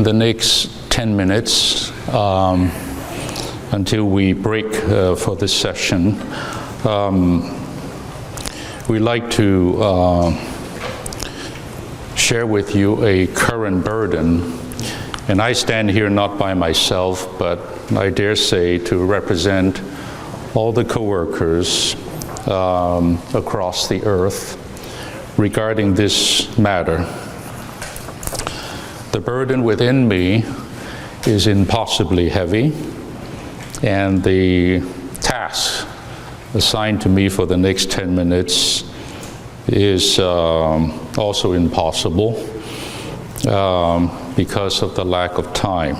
the next 10 minutes until we break for this session, we'd like to share with you a current burden. And I stand here not by myself, but I dare say to represent all the co-workers across the earth regarding this matter. The burden within me is impossibly heavy, and the task assigned to me for the next 10 minutes is also impossible because of the lack of time.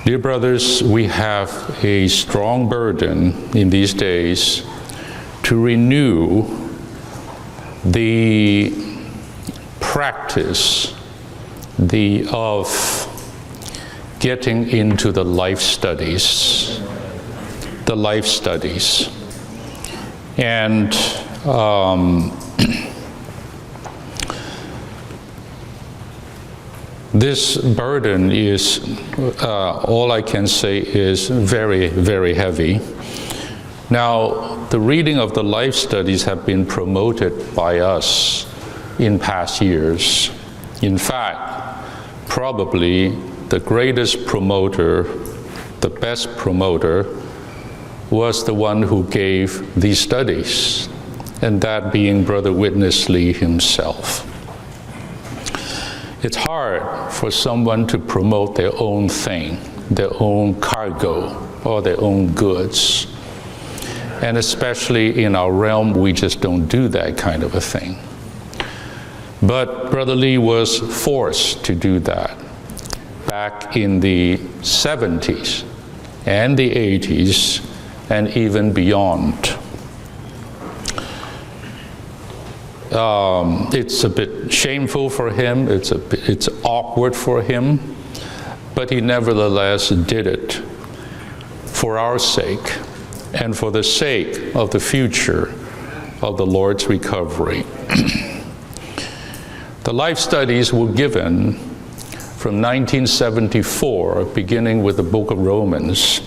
Dear brothers, we have a strong burden in these days to renew the practice of getting into the life studies. And this burden is, all I can say is very, very heavy. Now, the reading of the life studies have been promoted by us in past years. In fact, probably the greatest promoter, the best promoter, was the one who gave these studies, and that being Brother Witness Lee himself. It's hard for someone to promote their own thing, their own cargo, or their own goods. And especially in our realm, we just don't do that kind of a thing. But Brother Lee was forced to do that back in the 70s and the 80s and even beyond. It's a bit shameful for him, it's awkward for him, but he nevertheless did it for our sake and for the sake of the future of the Lord's recovery. The life studies were given from 1974, beginning with the book of Romans,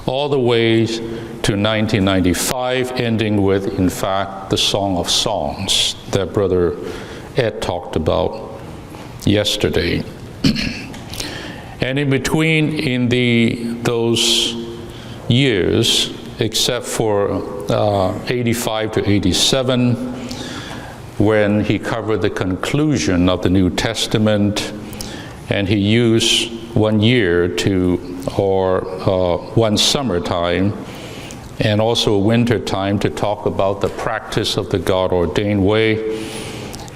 all the way to 1995, ending with, in fact, the Song of Songs that Brother Ed talked about yesterday. And in between, in those years, except for 85 to 87, when he covered the conclusion of the New Testament, and he used 1 year or one summertime, and also a winter time to talk about the practice of the God-ordained way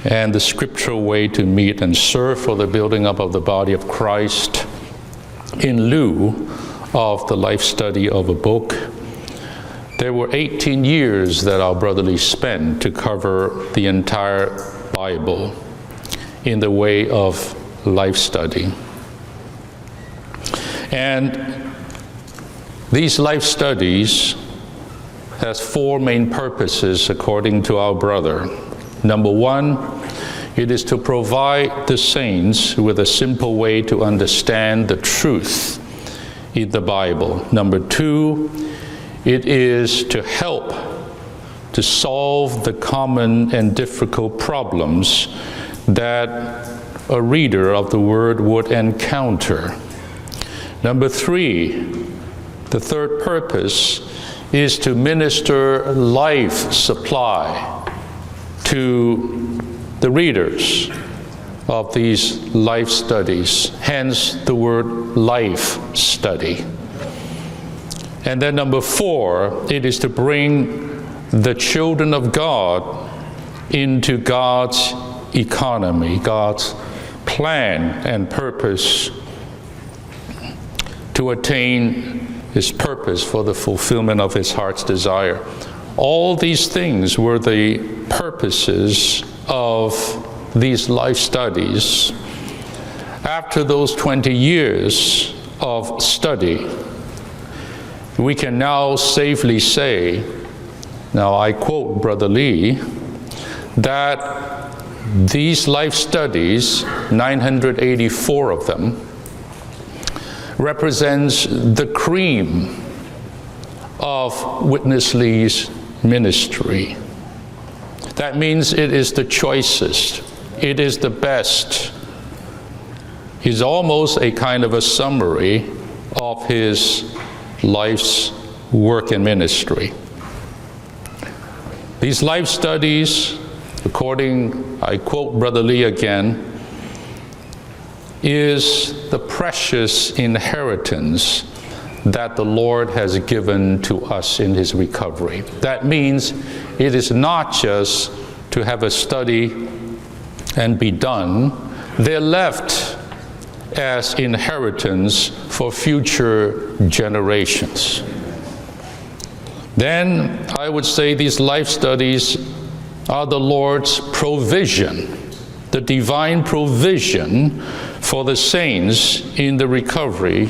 and the scriptural way to meet and serve for the building up of the body of Christ in lieu of the life study of a book. There were 18 years that our Brother Lee spent to cover the entire Bible in the way of life study. And these life studies has 4 main purposes according to our brother. Number 1, it is to provide the saints with a simple way to understand the truth in the Bible. Number 2, it is to help to solve the common and difficult problems that a reader of the Word would encounter. Number 3, the third purpose is to minister life supply to the readers of these life studies, hence the word life study. And then number 4, it is to bring the children of God into God's economy, God's plan and purpose to attain His purpose for the fulfillment of His heart's desire. All these things were the purposes of these life studies. After those 20 years of study, we can now safely say, now I quote Brother Lee, that these life studies, 984 of them, represents the cream of Witness Lee's ministry. That means it is the choicest, it is the best. It's almost a kind of a summary of his life's work and ministry. These life studies, I quote Brother Lee again, is the precious inheritance that the Lord has given to us in his recovery. That means it is not just to have a study and be done. They're left as inheritance for future generations. Then I would say these life studies are the Lord's provision, the divine provision for the saints in the recovery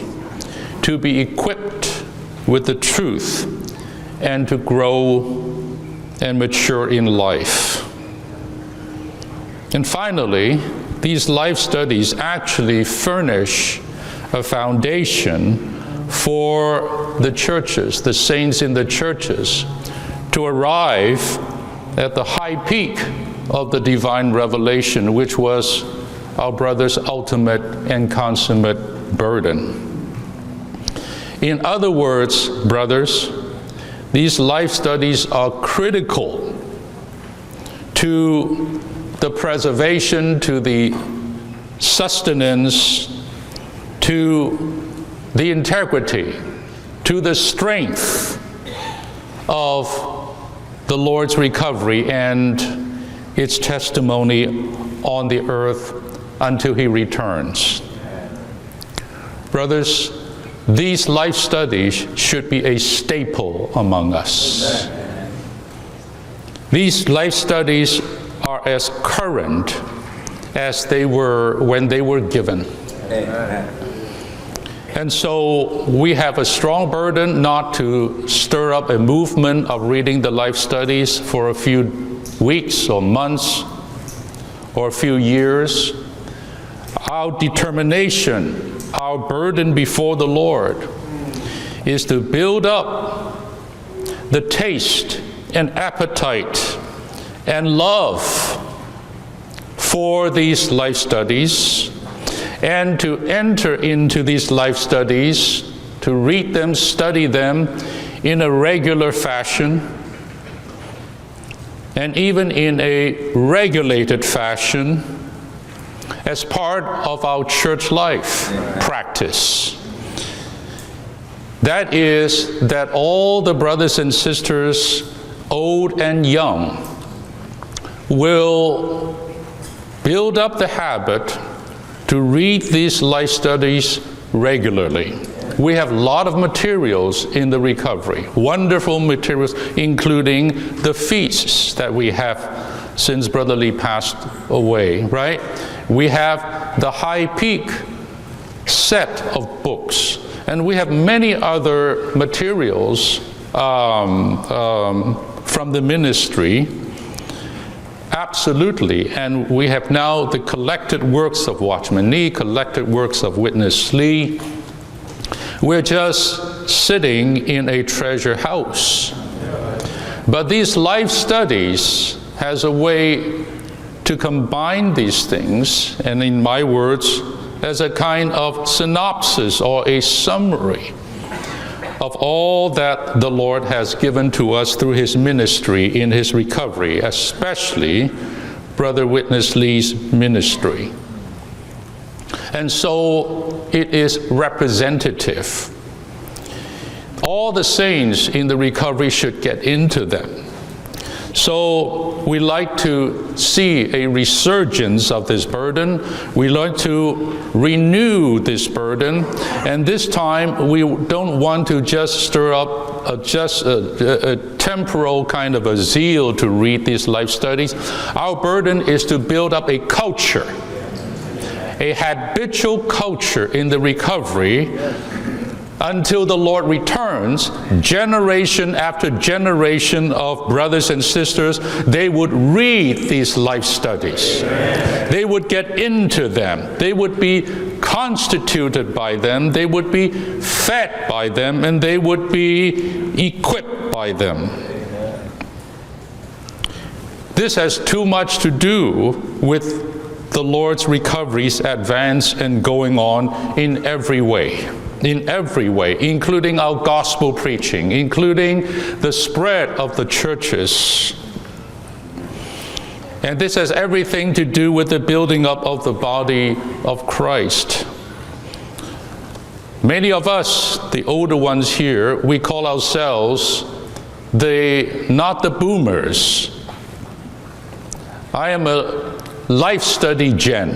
to be equipped with the truth and to grow and mature in life. And finally, these life studies actually furnish a foundation for the churches, the saints in the churches, to arrive at the high peak of the divine revelation, which was our brother's ultimate and consummate burden. In other words, brothers, these life studies are critical to the preservation, to the sustenance, to the integrity, to the strength of the Lord's recovery and its testimony on the earth until he returns. Brothers, these life studies should be a staple among us. These life studies are as current as they were when they were given. And so we have a strong burden not to stir up a movement of reading the life studies for a few weeks or months or a few years. Our determination, our burden before the Lord is to build up the taste and appetite and love for these life studies, and to enter into these life studies, to read them, study them in a regular fashion, and even in a regulated fashion as part of our church life practice. That is, that all the brothers and sisters, old and young, will build up the habit to read these life studies regularly. We have a lot of materials in the recovery, wonderful materials, including the feasts that we have since Brother Lee passed away, right? We have the High Peak set of books, and we have many other materials from the ministry. Absolutely, and we have now the collected works of Watchman Nee, collected works of Witness Lee. We're just sitting in a treasure house. But these life studies has a way to combine these things, and in my words, as a kind of synopsis or a summary of all that the Lord has given to us through his ministry in his recovery, especially Brother Witness Lee's ministry. And so it is representative. All the saints in the recovery should get into them. So we like to see a resurgence of this burden. We like to renew this burden. And this time we don't want to just stir up a temporal kind of a zeal to read these life studies. Our burden is to build up a culture, a habitual culture in the recovery until the Lord returns, generation after generation of brothers and sisters, they would read these life studies. They would get into them. They would be constituted by them. They would be fed by them, and they would be equipped by them. This has too much to do with the Lord's recovery's advance and going on in every way. In every way, including our gospel preaching, including the spread of the churches. And this has everything to do with the building up of the body of Christ. Many of us, the older ones here, we call ourselves not the boomers. I am a life study gen.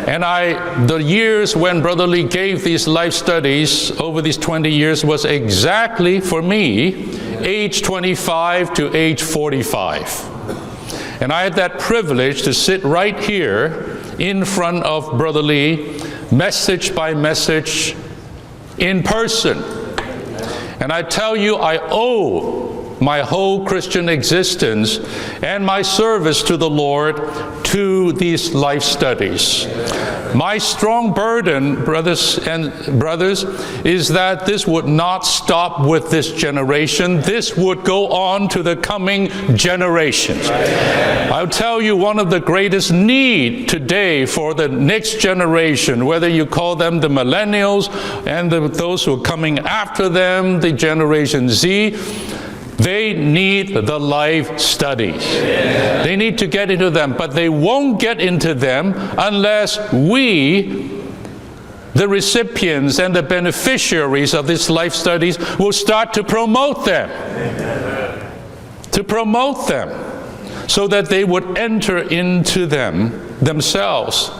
And the years when Brother Lee gave these life studies over these 20 years was exactly, for me, age 25 to age 45. And I had that privilege to sit right here in front of Brother Lee, message by message, in person. And I tell you, I owe my whole Christian existence and my service to the Lord to these life studies. My strong burden, brothers, is that this would not stop with this generation. This would go on to the coming generations. I'll tell you, one of the greatest need today for the next generation, whether you call them the millennials and those who are coming after them, the Generation Z, they need the life studies. They need to get into them, but they won't get into them unless we, the recipients and the beneficiaries of these life studies, will start to promote them. To promote them so that they would enter into them themselves.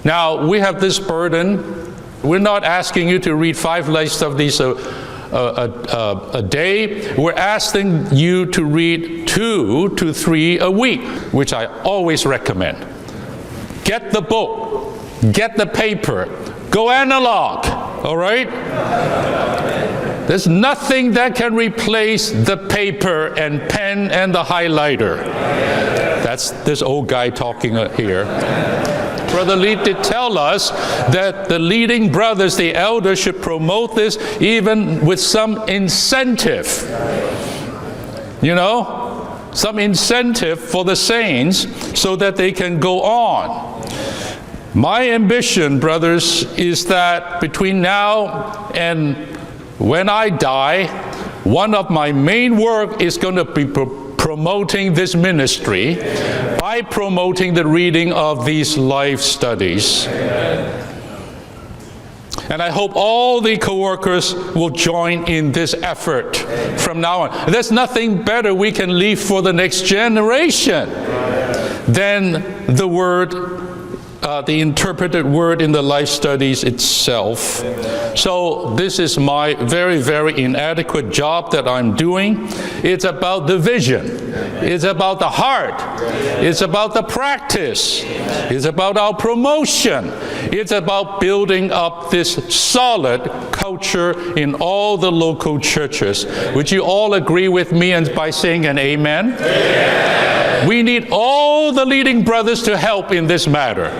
Now, we have this burden. We're not asking you to read 5 life studies a day. We're asking you to read 2 to 3 a week, which I always recommend. Get the book, get the paper, go analog, all right? There's nothing that can replace the paper and pen and the highlighter. That's this old guy talking here. Brother Lee did tell us that the leading brothers, the elders, should promote this even with some incentive. You know, some incentive for the saints so that they can go on. My ambition, brothers, is that between now and when I die, one of my main work is going to be promoting this ministry by promoting the reading of these life studies. And I hope all the co-workers will join in this effort from now on. There's nothing better we can leave for the next generation than the word, the interpreted word in the life studies itself. So this is my very, very inadequate job that I'm doing. It's about the vision. It's about the heart. It's about the practice. It's about our promotion. It's about building up this solid culture in all the local churches. Would you all agree with me by saying an amen? Amen. We need all the leading brothers to help in this matter.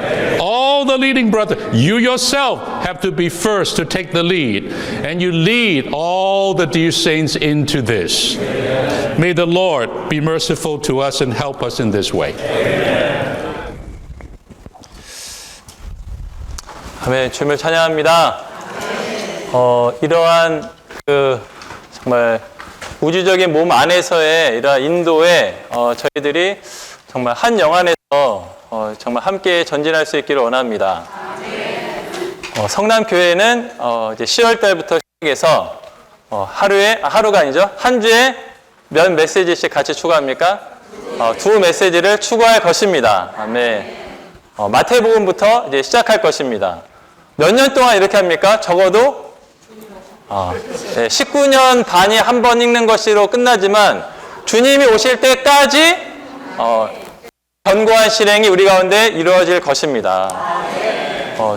All the leading brothers. You yourself have to be first to take the lead. And you lead all the dear saints into this. Amen. May the Lord be merciful to us and help us in this way. Amen. 아멘. 주님을 찬양합니다. 이러한 정말 우주적인 몸 안에서의 이러한 인도에 저희들이 정말 한 영안에서 정말 함께 전진할 수 있기를 원합니다. 성남교회는 이제 10월 달부터 시작해서 하루가 아니죠. 한 주에 몇 메시지씩 같이 추구합니까? 2 메시지를 추구할 것입니다. 아멘. 마태복음부터 이제 시작할 것입니다. 몇 년 동안 이렇게 합니까? 적어도 19년 반이 한 번 읽는 것으로 끝나지만 주님이 오실 때까지 견고한 실행이 우리 가운데 이루어질 것입니다.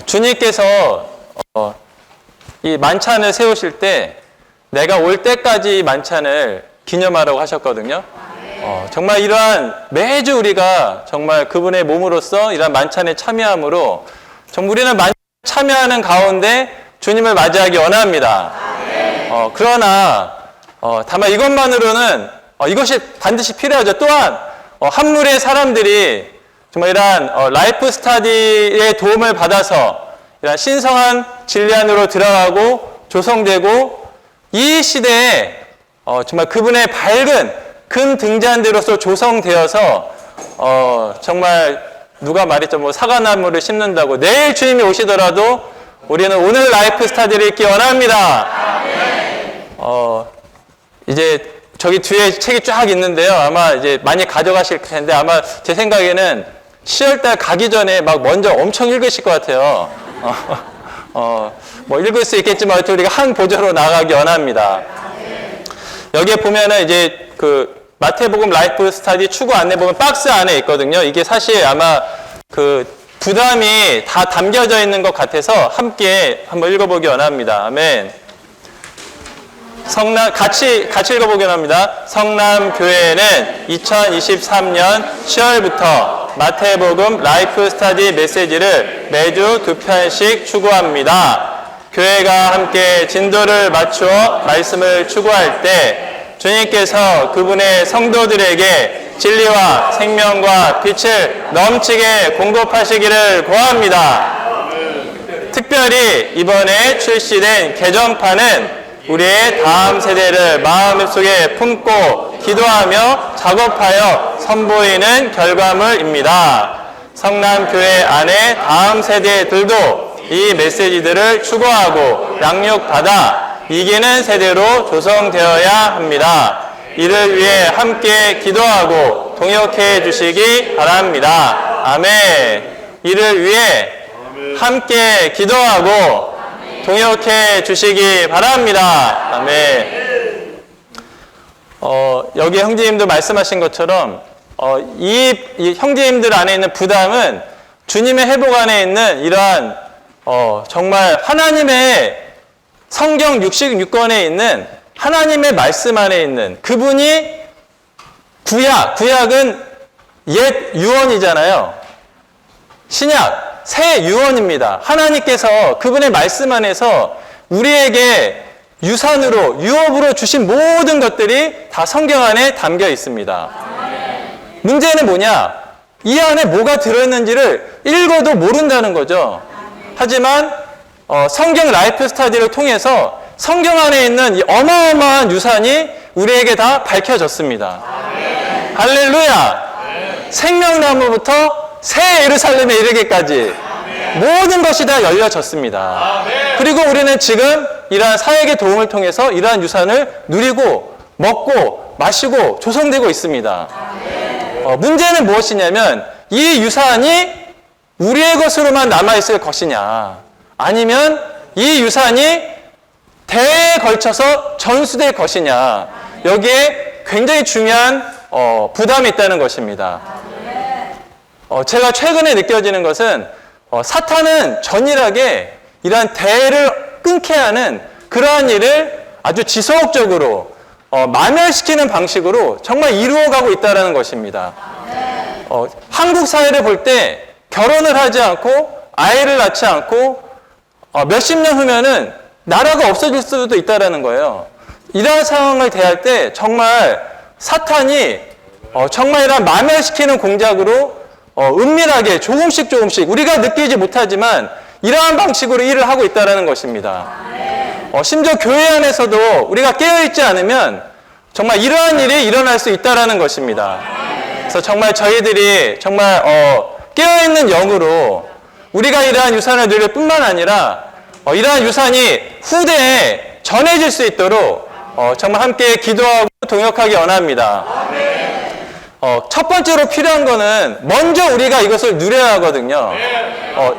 주님께서 이 만찬을 세우실 때 내가 올 때까지 이 만찬을 기념하라고 하셨거든요. 정말 이러한 매주 우리가 정말 그분의 몸으로서 이러한 만찬에 참여함으로 정말 우리는 만찬에 참여하는 가운데 주님을 맞이하기 원합니다. 그러나 다만 이것만으로는 이것이 반드시 필요하죠. 또한 한 무리의 사람들이 정말 이러한 라이프 스타디의 도움을 받아서 이러한 신성한 진리 안으로 들어가고 조성되고 이 시대에 정말 그분의 밝은 금 등잔대로서 조성되어서 정말 누가 말했죠. 뭐 사과나무를 심는다고 내일 주님이 오시더라도 우리는 오늘 라이프 스타디를 읽기 원합니다. 이제 저기 뒤에 책이 쫙 있는데요. 아마 이제 많이 가져가실 텐데 아마 제 생각에는 10월달 가기 전에 막 먼저 엄청 읽으실 것 같아요. 뭐 읽을 수 있겠지만 우리가 한 보조로 나가기 원합니다. 여기에 보면은 이제 그 마태복음 라이프 스타디 추구 안내 보면 박스 안에 있거든요. 이게 사실 아마 그 부담이 다 담겨져 있는 것 같아서 함께 한번 읽어보기 원합니다. 아멘. 같이 읽어보기 원합니다. 성남교회는 2023년 10월부터 마태복음 라이프 스타디 메시지를 매주 2편씩 추구합니다. 교회가 함께 진도를 맞추어 말씀을 추구할 때 주님께서 그분의 성도들에게 진리와 생명과 빛을 넘치게 공급하시기를 구합니다. 특별히 이번에 출시된 개정판은 우리의 다음 세대를 마음속에 품고 기도하며 작업하여 선보이는 결과물입니다. 성남교회 안에 다음 세대들도 이 메시지들을 추구하고 양육받아 이기는 세대로 조성되어야 합니다. 이를 위해 함께 기도하고 동역해 주시기 바랍니다. 아멘. 이를 위해 함께 기도하고 동역해 주시기 바랍니다. 아멘. 여기 형제님도 말씀하신 것처럼 이 형제님들 안에 있는 부담은 주님의 회복 안에 있는 이러한 정말 하나님의 성경 66권에 있는 하나님의 말씀 안에 있는 그분이 구약은 옛 유언이잖아요. 신약, 새 유언입니다. 하나님께서 그분의 말씀 안에서 우리에게 유산으로, 유업으로 주신 모든 것들이 다 성경 안에 담겨 있습니다. 문제는 뭐냐? 이 안에 뭐가 들어있는지를 읽어도 모른다는 거죠. 하지만 성경 라이프 스타디를 통해서 성경 안에 있는 이 어마어마한 유산이 우리에게 다 밝혀졌습니다. 할렐루야! 생명나무부터 새 예루살렘에 이르기까지 모든 것이 다 열려졌습니다. 그리고 우리는 지금 이러한 사역의 도움을 통해서 이러한 유산을 누리고 먹고 마시고 조성되고 있습니다. 문제는 무엇이냐면 이 유산이 우리의 것으로만 남아있을 것이냐 아니면 이 유산이 대에 걸쳐서 전수될 것이냐 여기에 굉장히 중요한 부담이 있다는 것입니다. 제가 최근에 느껴지는 것은 사탄은 전일하게 이러한 대를 끊게 하는 그러한 일을 아주 지속적으로 마멸시키는 방식으로 정말 이루어가고 있다는 것입니다. 한국 사회를 볼 때 결혼을 하지 않고 아이를 낳지 않고 몇십 년 후면은 나라가 없어질 수도 있다는 거예요. 이러한 상황을 대할 때 정말 사탄이 정말 이런 마멸시키는 공작으로 은밀하게 조금씩 우리가 느끼지 못하지만 이러한 방식으로 일을 하고 있다는 것입니다. 심지어 교회 안에서도 우리가 깨어있지 않으면 정말 이러한 일이 일어날 수 있다는 것입니다. 그래서 정말 저희들이 정말 깨어있는 영으로 우리가 이러한 유산을 누릴 뿐만 아니라 이러한 유산이 후대에 전해질 수 있도록 정말 함께 기도하고 동역하기 원합니다. 첫 번째로 필요한 거는 먼저 우리가 이것을 누려야 하거든요.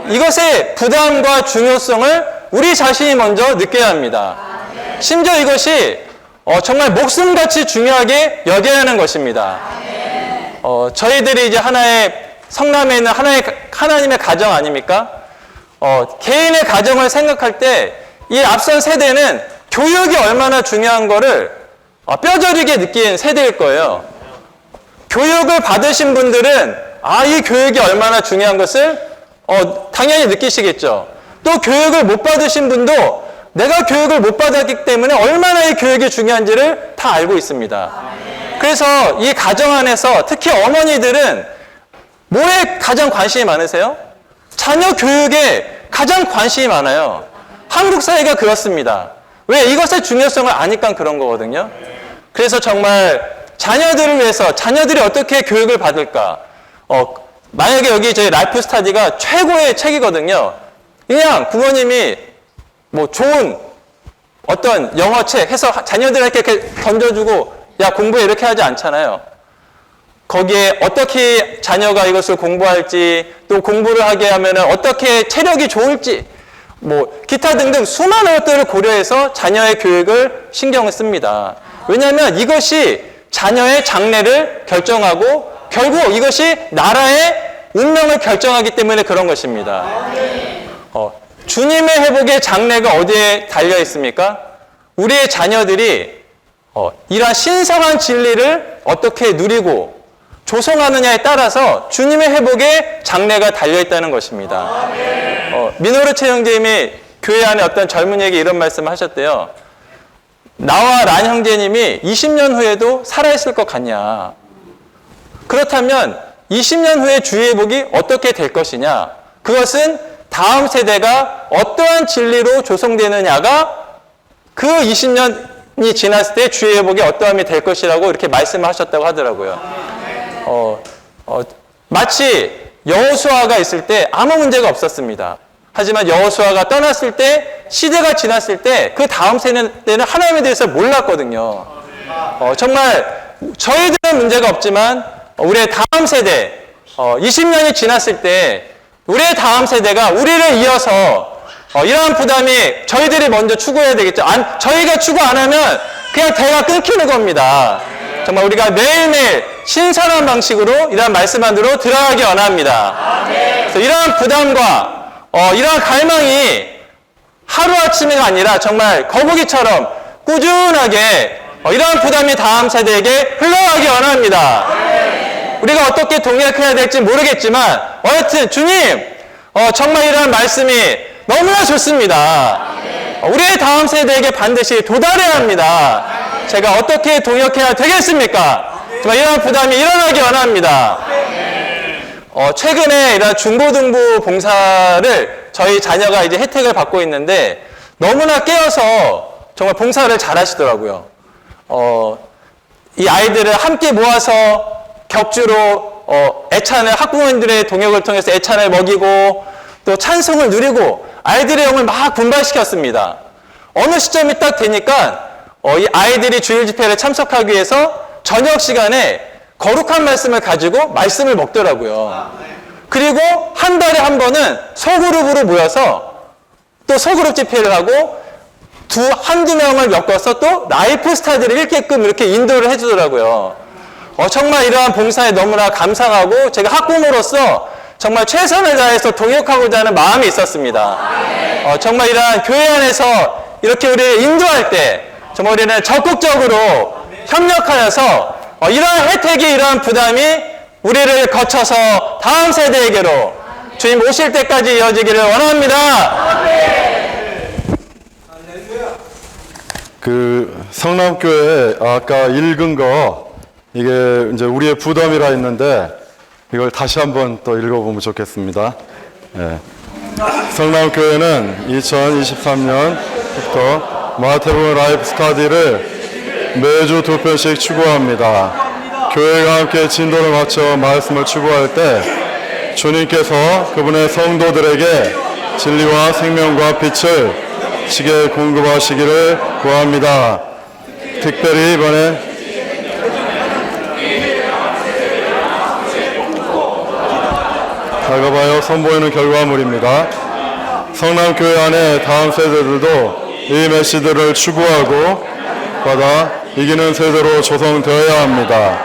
이것의 부담과 중요성을 우리 자신이 먼저 느껴야 합니다. 심지어 이것이 정말 목숨같이 중요하게 여겨야 하는 것입니다. 저희들이 이제 하나의 성남에 있는 하나님의 가정 아닙니까? 개인의 가정을 생각할 때 이 앞선 세대는 교육이 얼마나 중요한 거를 뼈저리게 느낀 세대일 거예요. 교육을 받으신 분들은 이 교육이 얼마나 중요한 것을 당연히 느끼시겠죠. 또 교육을 못 받으신 분도 내가 교육을 못 받았기 때문에 얼마나 이 교육이 중요한지를 다 알고 있습니다. 그래서 이 가정 안에서 특히 어머니들은 뭐에 가장 관심이 많으세요? 자녀 교육에 가장 관심이 많아요. 한국 사회가 그렇습니다. 왜? 이것의 중요성을 아니까 그런 거거든요. 그래서 정말 자녀들을 위해서 자녀들이 어떻게 교육을 받을까? 만약에 여기 저희 라이프 스타디가 최고의 책이거든요. 그냥 부모님이 뭐 좋은 어떤 영어책 해서 자녀들에게 이렇게 던져주고 야 공부해 이렇게 하지 않잖아요. 거기에 어떻게 자녀가 이것을 공부할지 또 공부를 하게 하면 어떻게 체력이 좋을지 뭐 기타 등등 수많은 것들을 고려해서 자녀의 교육을 신경을 씁니다. 왜냐하면 이것이 자녀의 장래를 결정하고 결국 이것이 나라의 운명을 결정하기 때문에 그런 것입니다. 주님의 회복의 장래가 어디에 달려 있습니까? 우리의 자녀들이 이러한 신성한 진리를 어떻게 누리고 조성하느냐에 따라서 주님의 회복의 장래가 달려있다는 것입니다. 미노르체 형제님이 교회 안에 어떤 젊은이에게 이런 말씀을 하셨대요. 나와 란 형제님이 20년 후에도 살아있을 것 같냐? 그렇다면 20년 후에 주의 회복이 어떻게 될 것이냐? 그것은 다음 세대가 어떠한 진리로 조성되느냐가 그 20년이 지났을 때 주의 회복이 어떠함이 될 것이라고 이렇게 말씀하셨다고 하더라고요. 마치 여호수아가 있을 때 아무 문제가 없었습니다. 하지만 여호수아가 떠났을 때 시대가 지났을 때 그 다음 세대는 하나님에 대해서 몰랐거든요. 정말 저희들은 문제가 없지만 우리의 다음 세대 20년이 지났을 때 우리의 다음 세대가 우리를 이어서 이러한 부담이 저희들이 먼저 추구해야 되겠죠. 저희가 추구 안 하면 그냥 대가 끊기는 겁니다. 정말 우리가 매일매일 신선한 방식으로 이러한 말씀 안으로 들어가기 원합니다. 그래서 이러한 부담과 이러한 갈망이 하루아침이가 아니라 정말 거북이처럼 꾸준하게 이러한 부담이 다음 세대에게 흘러가기 원합니다. 우리가 어떻게 동역해야 될지 모르겠지만 어쨌든 주님 정말 이러한 말씀이 너무나 좋습니다. 우리의 다음 세대에게 반드시 도달해야 합니다. 제가 어떻게 동역해야 되겠습니까? 정말 이러한 부담이 일어나기 원합니다. 최근에 이런 중고등부 봉사를 저희 자녀가 이제 혜택을 받고 있는데 너무나 깨어서 정말 봉사를 잘 하시더라고요. 이 아이들을 함께 모아서 격주로 애찬을 학부모님들의 동역을 통해서 애찬을 먹이고 또 찬송을 누리고 아이들의 영을 막 분발시켰습니다. 어느 시점이 딱 되니까 이 아이들이 주일 집회를 참석하기 위해서 저녁 시간에 거룩한 말씀을 가지고 말씀을 먹더라고요. 그리고 한 달에 한 번은 소그룹으로 모여서 또 소그룹 집회를 하고 한두 명을 엮어서 또 라이프 스타디를 읽게끔 이렇게 인도를 해주더라고요. 정말 이러한 봉사에 너무나 감사하고 제가 학부모로서 정말 최선을 다해서 동역하고자 하는 마음이 있었습니다. 정말 이러한 교회 안에서 이렇게 우리를 인도할 때 정말 우리는 적극적으로 협력하여서 이러한 혜택이 이러한 부담이 우리를 거쳐서 다음 세대에게로 주님 오실 때까지 이어지기를 원합니다. 그 성남교회 아까 읽은 거 이게 이제 우리의 부담이라 했는데 이걸 다시 한번 또 읽어보면 좋겠습니다. 예. 성남교회는 2023년부터 마태복음 라이프 스타디를 매주 2편씩 추구합니다. 교회가 함께 진도를 맞춰 말씀을 추구할 때 주님께서 그분의 성도들에게 진리와 생명과 빛을 시게 공급하시기를 구합니다. 특별히 이번에 다가봐요 선보이는 결과물입니다. 성남교회 안에 다음 세대들도 이 메시지를 추구하고 받아 이기는 세대로 조성되어야 합니다.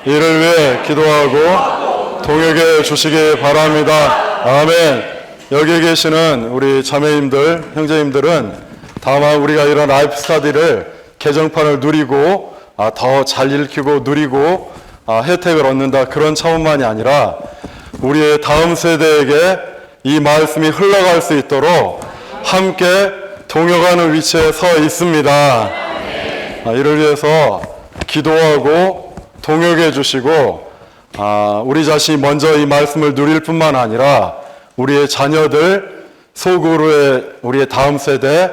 이를 위해 기도하고 동역해 주시기 바랍니다. 아멘. 여기에 계시는 우리 자매님들, 형제님들은 다만 우리가 이런 라이프 스타디를 개정판을 누리고 더 잘 읽히고 누리고 혜택을 얻는다 그런 차원만이 아니라 우리의 다음 세대에게 이 말씀이 흘러갈 수 있도록 함께 동역하는 위치에 서 있습니다. 이를 위해서 기도하고 동역해 주시고 우리 자신이 먼저 이 말씀을 누릴 뿐만 아니라 우리의 자녀들, 속으로의 우리의 다음 세대,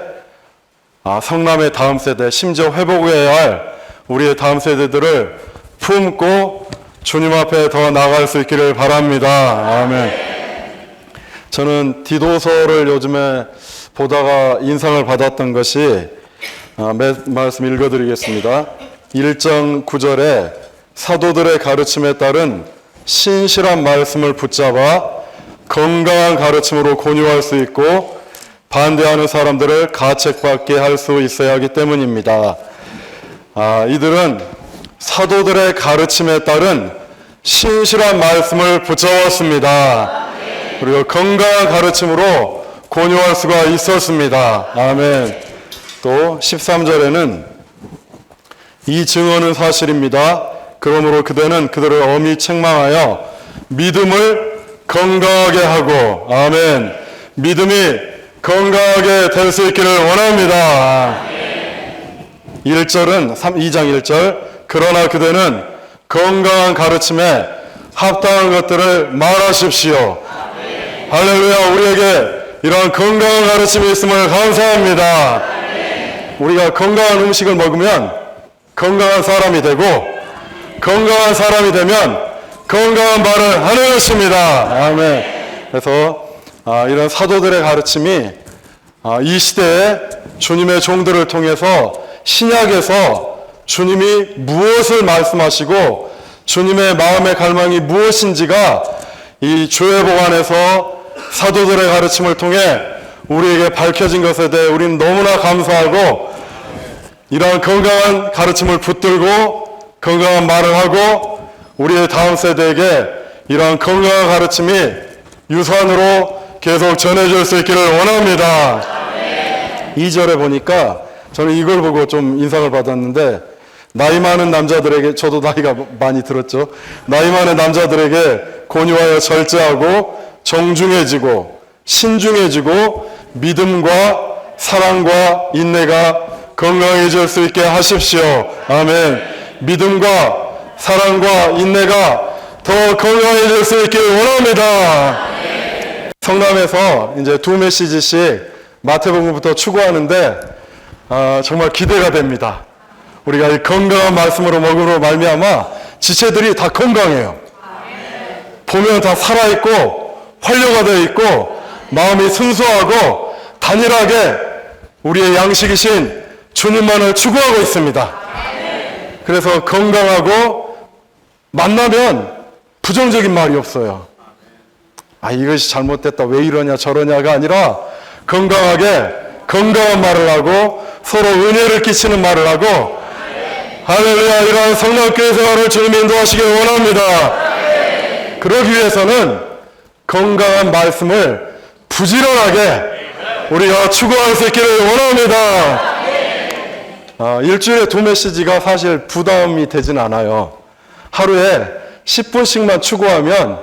성남의 다음 세대, 심지어 회복해야 할 우리의 다음 세대들을 품고 주님 앞에 더 나아갈 수 있기를 바랍니다. 아멘. 저는 디도서를 요즘에 보다가 인상을 받았던 것이 말씀 읽어드리겠습니다. 1장 9절에 사도들의 가르침에 따른 신실한 말씀을 붙잡아 건강한 가르침으로 권유할 수 있고 반대하는 사람들을 가책받게 할 수 있어야 하기 때문입니다. 이들은 사도들의 가르침에 따른 신실한 말씀을 붙잡았습니다. 그리고 건강한 가르침으로 권유할 수가 있었습니다. 아멘. 또 13절에는 이 증언은 사실입니다. 그러므로 그대는 그들을 엄히 책망하여 믿음을 건강하게 하고, 아멘. 믿음이 건강하게 될 수 있기를 원합니다. 1절은 2장 1절 그러나 그대는 건강한 가르침에 합당한 것들을 말하십시오. 할렐루야. 우리에게 이런 건강한 가르침이 있음을 감사합니다. 우리가 건강한 음식을 먹으면 건강한 사람이 되고 건강한 사람이 되면 건강한 말을 하는 것입니다. 아멘. 그래서 이런 사도들의 가르침이 이 시대에 주님의 종들을 통해서 신약에서 주님이 무엇을 말씀하시고 주님의 마음의 갈망이 무엇인지가 이 주의 복안에서 사도들의 가르침을 통해 우리에게 밝혀진 것에 대해 우리는 너무나 감사하고 이러한 건강한 가르침을 붙들고 건강한 말을 하고 우리의 다음 세대에게 이러한 건강한 가르침이 유산으로 계속 전해질 수 있기를 원합니다. 2절에 보니까 저는 이걸 보고 좀 인상을 받았는데 나이 많은 남자들에게, 저도 나이가 많이 들었죠. 나이 많은 남자들에게 권유하여 절제하고 정중해지고 신중해지고 믿음과 사랑과 인내가 건강해질 수 있게 하십시오. 아멘. 믿음과 사랑과 인내가 더 건강해질 수 있길 원합니다. 성남에서 이제 2메시지씩 마태복음부터 추구하는데 정말 기대가 됩니다. 우리가 이 건강한 말씀으로 먹음으로 말미암아 지체들이 다 건강해요. 보면 다 살아있고 활력가 되어 있고 마음이 순수하고 단일하게 우리의 양식이신 주님만을 추구하고 있습니다. 그래서 건강하고 만나면 부정적인 말이 없어요. 이것이 잘못됐다, 왜 이러냐 저러냐가 아니라 건강하게 건강한 말을 하고 서로 은혜를 끼치는 말을 하고 할렐루야. 이러한 성남교회 생활을 주님이 인도하시길 원합니다. 그러기 위해서는 건강한 말씀을 부지런하게 우리가 추구할 수 있기를 원합니다. 일주일에 2메시지가 사실 부담이 되진 않아요. 하루에 10분씩만 추구하면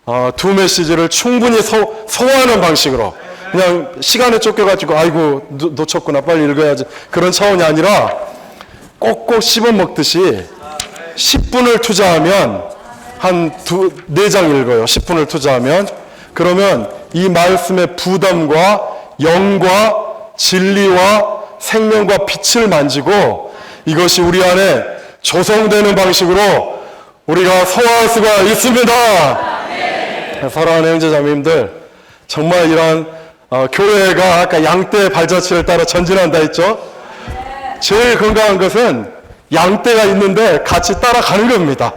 2메시지를 충분히 소화하는 방식으로, 그냥 시간에 쫓겨가지고 아이고 놓쳤구나 빨리 읽어야지 그런 차원이 아니라 꼭꼭 씹어 먹듯이 10분을 투자하면 한 4장 읽어요. 10분을 투자하면. 그러면 이 말씀의 부담과 영과 진리와 생명과 빛을 만지고 이것이 우리 안에 조성되는 방식으로 우리가 소화할 수가 있습니다. 사랑하는 형제자매님들, 정말 이런 교회가 아까 양떼의 발자취를 따라 전진한다 했죠. 제일 건강한 것은 양떼가 있는데 같이 따라가는 겁니다.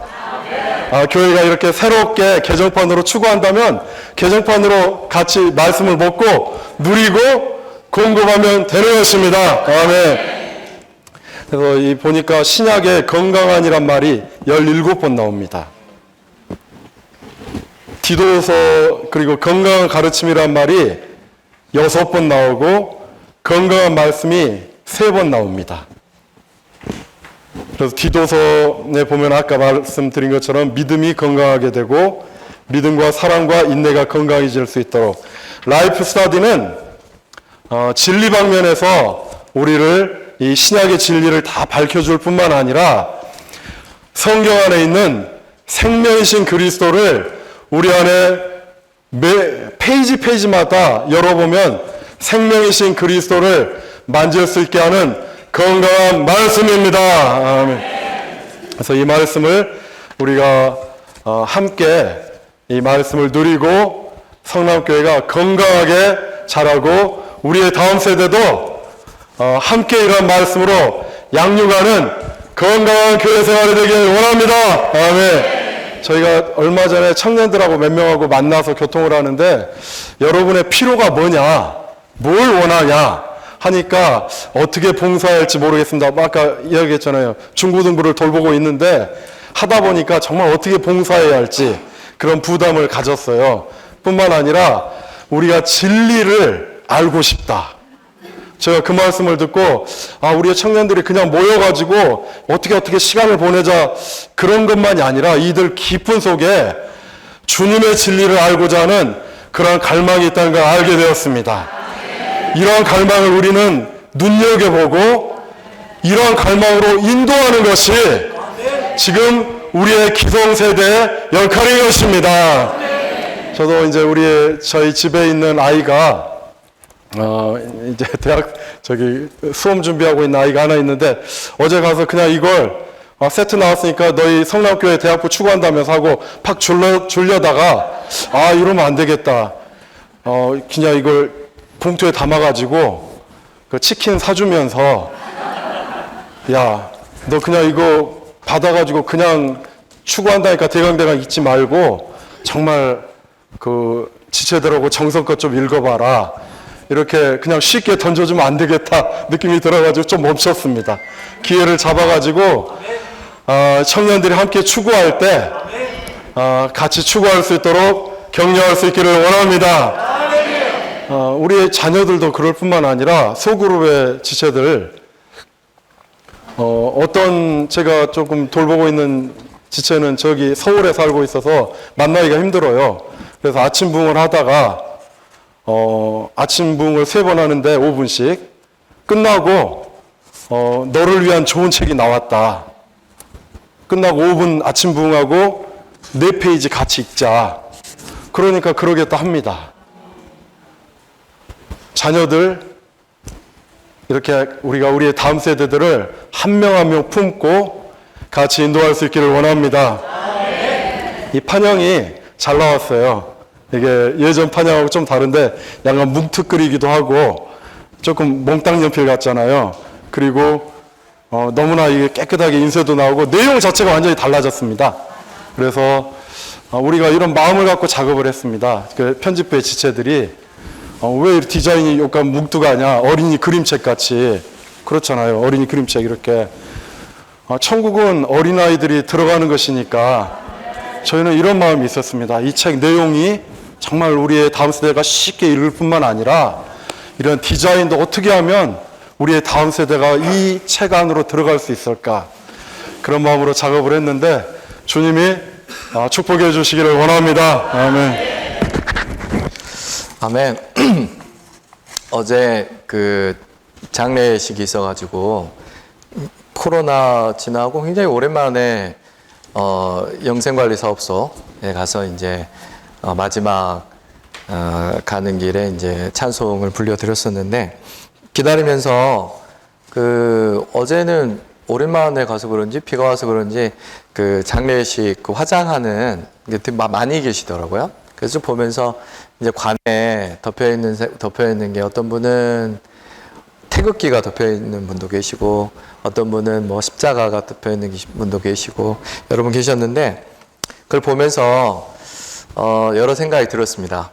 교회가 이렇게 새롭게 개정판으로 추구한다면 개정판으로 같이 말씀을 먹고 누리고 공급하면 되는 것입니다. 아멘. 그래서 보니까 신약에 건강한이란 말이 17번 나옵니다. 디도서 그리고 건강한 가르침이란 말이 6번 나오고 건강한 말씀이 3번 나옵니다. 그래서 디도서에 보면 아까 말씀드린 것처럼 믿음이 건강하게 되고 믿음과 사랑과 인내가 건강해질 수 있도록 라이프 스타디는 진리 방면에서 우리를 이 신약의 진리를 다 밝혀줄 뿐만 아니라 성경 안에 있는 생명이신 그리스도를 우리 안에 매 페이지마다 열어보면 생명이신 그리스도를 만질 수 있게 하는 건강한 말씀입니다. 아멘. 그래서 이 말씀을 우리가 함께 이 말씀을 누리고 성남교회가 건강하게 자라고 우리의 다음 세대도 함께 이런 말씀으로 양육하는 건강한 교회 생활이 되길 원합니다. 아멘. 저희가 얼마 전에 청년들하고 몇 명하고 만나서 교통을 하는데 여러분의 필요가 뭐냐, 뭘 원하냐 하니까 어떻게 봉사할지 모르겠습니다. 아까 이야기했잖아요. 중고등부를 돌보고 있는데 하다 보니까 정말 어떻게 봉사해야 할지 그런 부담을 가졌어요. 뿐만 아니라 우리가 진리를 알고 싶다. 제가 그 말씀을 듣고 우리 청년들이 그냥 모여가지고 어떻게 시간을 보내자 그런 것만이 아니라 이들 깊은 속에 주님의 진리를 알고자 하는 그러한 갈망이 있다는 걸 알게 되었습니다. 이러한 갈망을 우리는 눈여겨보고 이러한 갈망으로 인도하는 것이 지금 우리의 기성세대의 역할인 것입니다. 저도 이제 저희 집에 있는 아이가 이제 대학 수험 준비하고 있는 아이가 하나 있는데 어제 가서 그냥 이걸 세트 나왔으니까 너희 성남교회 대학부 추구한다면서 하고 팍 줄려다가 이러면 안 되겠다. 그냥 이걸 봉투에 담아가지고 그 치킨 사주면서 야, 너 그냥 이거 받아가지고 그냥 추구한다니까 대강대강 잊지 말고 정말 그 지체들하고 정성껏 좀 읽어봐라. 이렇게 그냥 쉽게 던져주면 안 되겠다 느낌이 들어가지고 좀 멈췄습니다. 기회를 잡아가지고 청년들이 함께 추구할 때 같이 추구할 수 있도록 격려할 수 있기를 원합니다. 우리의 자녀들도 그럴 뿐만 아니라 소그룹의 지체들 어떤 제가 조금 돌보고 있는 지체는 저기 서울에 살고 있어서 만나기가 힘들어요. 그래서 아침 부흥을 하다가 아침 부흥을 3번 하는데 5분씩 끝나고 너를 위한 좋은 책이 나왔다. 끝나고 5분 아침 부흥하고 4페이지 같이 읽자. 그러니까 그러겠다 합니다. 자녀들 이렇게 우리가 우리의 다음 세대들을 한 명 한 명 품고 같이 인도할 수 있기를 원합니다. 이 판형이 잘 나왔어요. 이게 예전 판형하고 좀 다른데 약간 뭉툭거리기도 하고 조금 몽땅 연필 같잖아요. 그리고 너무나 이게 깨끗하게 인쇄도 나오고 내용 자체가 완전히 달라졌습니다. 그래서 우리가 이런 마음을 갖고 작업을 했습니다. 그 편집부의 지체들이 왜 디자인이 약간 뭉툭하냐, 어린이 그림책 같이 그렇잖아요. 어린이 그림책 이렇게 천국은 어린아이들이 들어가는 것이니까 저희는 이런 마음이 있었습니다. 이 책 내용이 정말 우리의 다음 세대가 쉽게 읽을 뿐만 아니라 이런 디자인도 어떻게 하면 우리의 다음 세대가 이 책 안으로 들어갈 수 있을까 그런 마음으로 작업을 했는데 주님이 축복해 주시기를 원합니다. 아멘. 아멘. 어제 그 장례식이 있어가지고 코로나 지나고 굉장히 오랜만에 영생관리사업소에 가서 이제 마지막 가는 길에 이제 찬송을 불려드렸었는데 기다리면서 그 어제는 오랜만에 가서 그런지 비가 와서 그런지 그 장례식 그 화장하는 게 되게 많이 계시더라고요. 그래서 보면서 이제 관에 덮여 있는 게 어떤 분은 태극기가 덮여 있는 분도 계시고 어떤 분은 뭐 십자가가 덮여 있는 분도 계시고 여러 분 계셨는데 그걸 보면서 여러 생각이 들었습니다.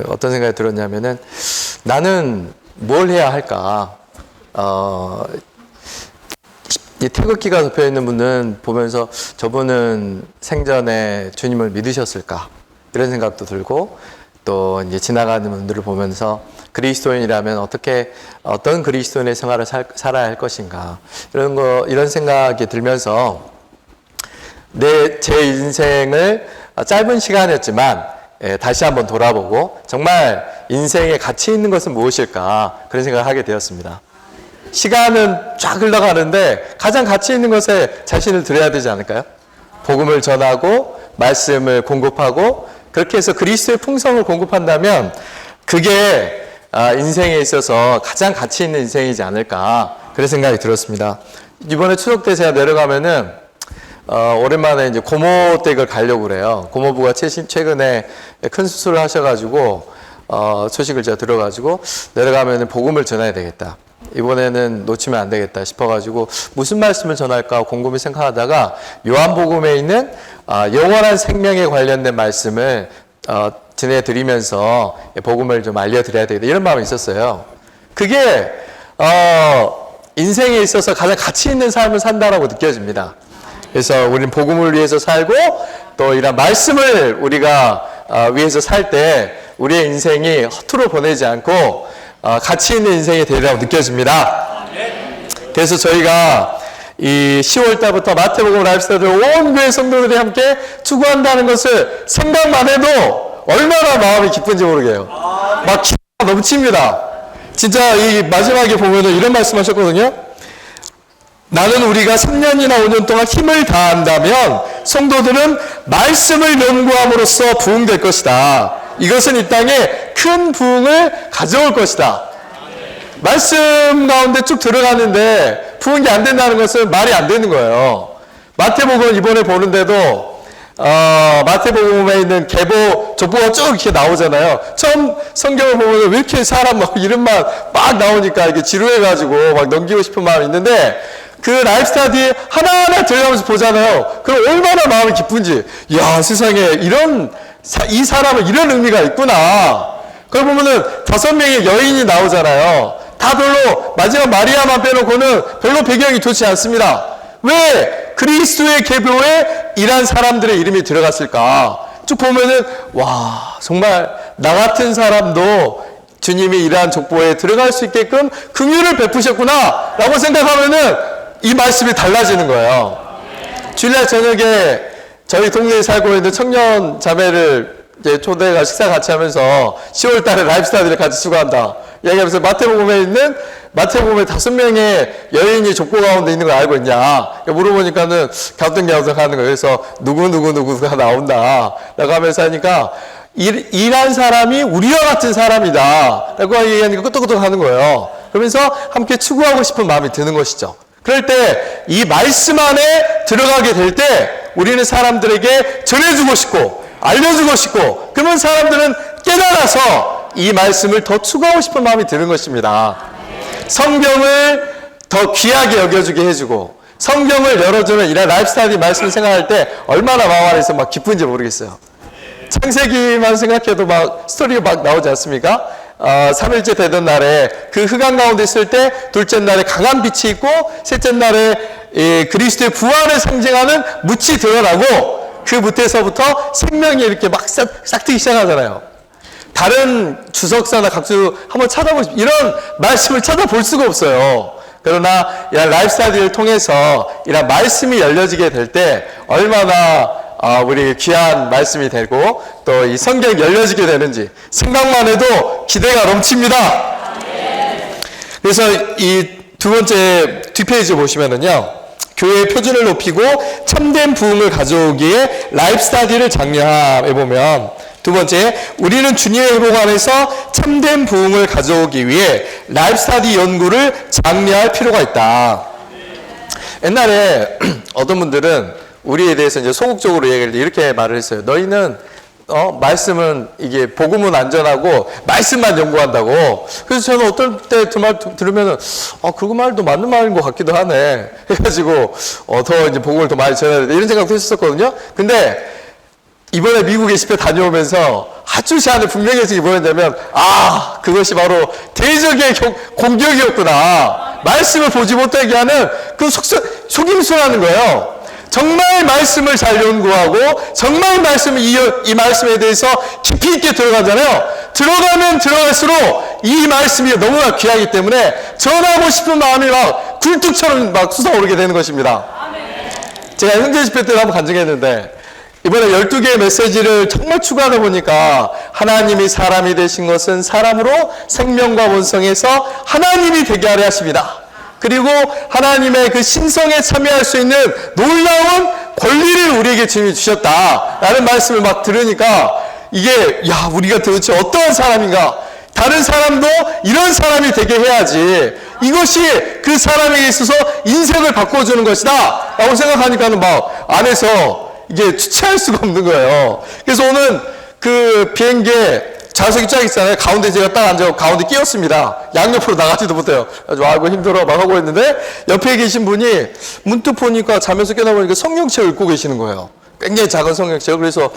어떤 생각이 들었냐면은 나는 뭘 해야 할까? 이 태극기가 덮여 있는 분은 보면서 저분은 생전에 주님을 믿으셨을까? 이런 생각도 들고, 또 이제 지나가는 분들을 보면서 그리스도인이라면 어떤 그리스도인의 생활을 살아야 할 것인가, 이런 생각이 들면서 제 인생을 짧은 시간이었지만 다시 한번 돌아보고 정말 인생에 가치 있는 것은 무엇일까, 그런 생각을 하게 되었습니다. 시간은 쫙 흘러가는데 가장 가치 있는 것에 자신을 들여야 되지 않을까요? 복음을 전하고 말씀을 공급하고 그렇게 해서 그리스도의 풍성을 공급한다면 그게 인생에 있어서 가장 가치 있는 인생이지 않을까, 그런 생각이 들었습니다. 이번에 추석 때 제가 내려가면은 오랜만에 이제 고모 댁을 가려고 그래요. 고모부가 최근에 큰 수술을 하셔가지고 소식을 제가 들어가지고 내려가면은 복음을 전해야 되겠다. 이번에는 놓치면 안 되겠다 싶어가지고 무슨 말씀을 전할까 곰곰이 생각하다가 요한복음에 있는 영원한 생명에 관련된 말씀을 전해드리면서 복음을 좀 알려드려야 되겠다, 이런 마음이 있었어요. 그게 인생에 있어서 가장 가치 있는 삶을 산다라고 느껴집니다. 그래서 우리는 복음을 위해서 살고 또 이런 말씀을 우리가 위해서 살 때 우리의 인생이 허투루 보내지 않고 가치 있는 인생이 되리라고 느껴집니다. 그래서 저희가 이 10월 달부터 마태복음 라이프스타일을 온 교회 성도들이 함께 추구한다는 것을 생각만 해도 얼마나 마음이 기쁜지 모르게요. 막 기가 넘칩니다. 진짜 이 마지막에 보면은 이런 말씀하셨거든요. 나는 우리가 3년이나 5년 동안 힘을 다한다면 성도들은 말씀을 연구함으로써 부흥될 것이다. 이것은 이 땅에 큰 부흥을 가져올 것이다. 말씀 가운데 쭉 들어가는데 부흥이 안 된다는 것은 말이 안 되는 거예요. 마태복음 이번에 보는데도 마태복음에 있는 계보 족보가 쭉 이렇게 나오잖아요. 처음 성경을 보면 왜 이렇게 사람 이름만 막 나오니까 이게 지루해가지고 막 넘기고 싶은 마음이 있는데 그 라이프스타디 하나하나 들어가면서 보잖아요. 그럼 얼마나 마음이 기쁜지. 야, 세상에 이 사람은 이런 의미가 있구나. 그걸 보면은 5명의 여인이 나오잖아요. 다 별로 마지막 마리아만 빼놓고는 별로 배경이 좋지 않습니다. 왜 그리스도의 계보에 이런 사람들의 이름이 들어갔을까? 쭉 보면은 와, 정말 나 같은 사람도 주님이 이러한 족보에 들어갈 수 있게끔 긍휼을 베푸셨구나 라고 생각하면은 이 말씀이 달라지는 거예요. 주일날 저녁에 저희 동네에 살고 있는 청년 자매를 이제 초대가 식사 같이 하면서 10월 달에 라이프스타일을 같이 추구한다 얘기하면서 마태복음에 5명의 여인이 족보 가운데 있는 걸 알고 있냐 물어보니까는 갸우뚱갸우뚱 하는 거예요. 그래서 누구가 나온다 라고 하면서 하니까 이란 사람이 우리와 같은 사람이다 라고 얘기하니까 끄떡끄떡 하는 거예요. 그러면서 함께 추구하고 싶은 마음이 드는 것이죠. 그럴 때 이 말씀 안에 들어가게 될 때 우리는 사람들에게 전해주고 싶고 알려주고 싶고 그러면 사람들은 깨달아서 이 말씀을 더 추구하고 싶은 마음이 드는 것입니다. 성경을 더 귀하게 여겨주게 해주고 성경을 열어주는 이런 라이프스타일 말씀을 생각할 때 얼마나 마음 안에서 막 기쁜지 모르겠어요. 창세기만 생각해도 막 스토리가 막 나오지 않습니까? 3일째 되던 날에 그 흑암 가운데 있을 때 둘째 날에 강한 빛이 있고 셋째 날에 그리스도의 부활을 상징하는 묻이 드러나고 그 묻에서부터 생명이 이렇게 막 싹트기 시작하잖아요. 다른 주석사나 각주 한번 찾아보십시오. 이런 말씀을 찾아볼 수가 없어요. 그러나 이 라이프스타일을 통해서 이런 말씀이 열려지게 될 때 얼마나 우리 귀한 말씀이 되고 또 이 성경이 열려지게 되는지 생각만 해도 기대가 넘칩니다. 그래서 이 두 번째 뒷페이지 보시면은요. 교회의 표준을 높이고 참된 부흥을 가져오기에 라이프스타디를 장려함에 보면 두 번째, 우리는 주님의 회복 안에서 참된 부흥을 가져오기 위해 라이프스타디 연구를 장려할 필요가 있다. 옛날에 어떤 분들은 우리에 대해서 이제 소극적으로 얘기할 때 이렇게 말을 했어요. 너희는 말씀은 이게 복음은 안전하고 말씀만 연구한다고. 그래서 저는 어떨 때 그 말 들으면은 그 말도 맞는 말인 것 같기도 하네. 해가지고 더 이제 복음을 더 많이 전해야 돼 이런 생각도 했었거든요. 근데 이번에 미국 예식회 다녀오면서 아주 제 안에 분명해지기 뭐였냐면 그것이 바로 대적의 공격이었구나. 말씀을 보지 못하게 하는 그 속임수라는 거예요. 정말 말씀을 잘 연구하고 정말 이 말씀에 대해서 깊이 있게 들어가잖아요. 들어가면 들어갈수록 이 말씀이 너무나 귀하기 때문에 전하고 싶은 마음이 막 굴뚝처럼 막 솟아오르게 되는 것입니다. 제가 형제 집회 때 한번 간증했는데 이번에 12개의 메시지를 정말 추가하다 보니까 하나님이 사람이 되신 것은 사람으로 생명과 원성에서 하나님이 되게 하려 하십니다. 그리고 하나님의 그 신성에 참여할 수 있는 놀라운 권리를 우리에게 주님이 주셨다라는 말씀을 막 들으니까 이게 야 우리가 도대체 어떠한 사람인가, 다른 사람도 이런 사람이 되게 해야지 이것이 그 사람에게 있어서 인생을 바꿔주는 것이다 라고 생각하니까는 막 안에서 이게 주체할 수가 없는 거예요. 그래서 오늘 그 비행기에 좌석이 쫙 있잖아요. 가운데 제가 딱 앉아 가운데 끼었습니다. 양옆으로 나가지도 못해요. 아주 아이고 힘들어 막 하고 있는데 옆에 계신 분이 문득 보니까 자면서 깨어나보니까 성경책을 읽고 계시는 거예요. 굉장히 작은 성경책. 그래서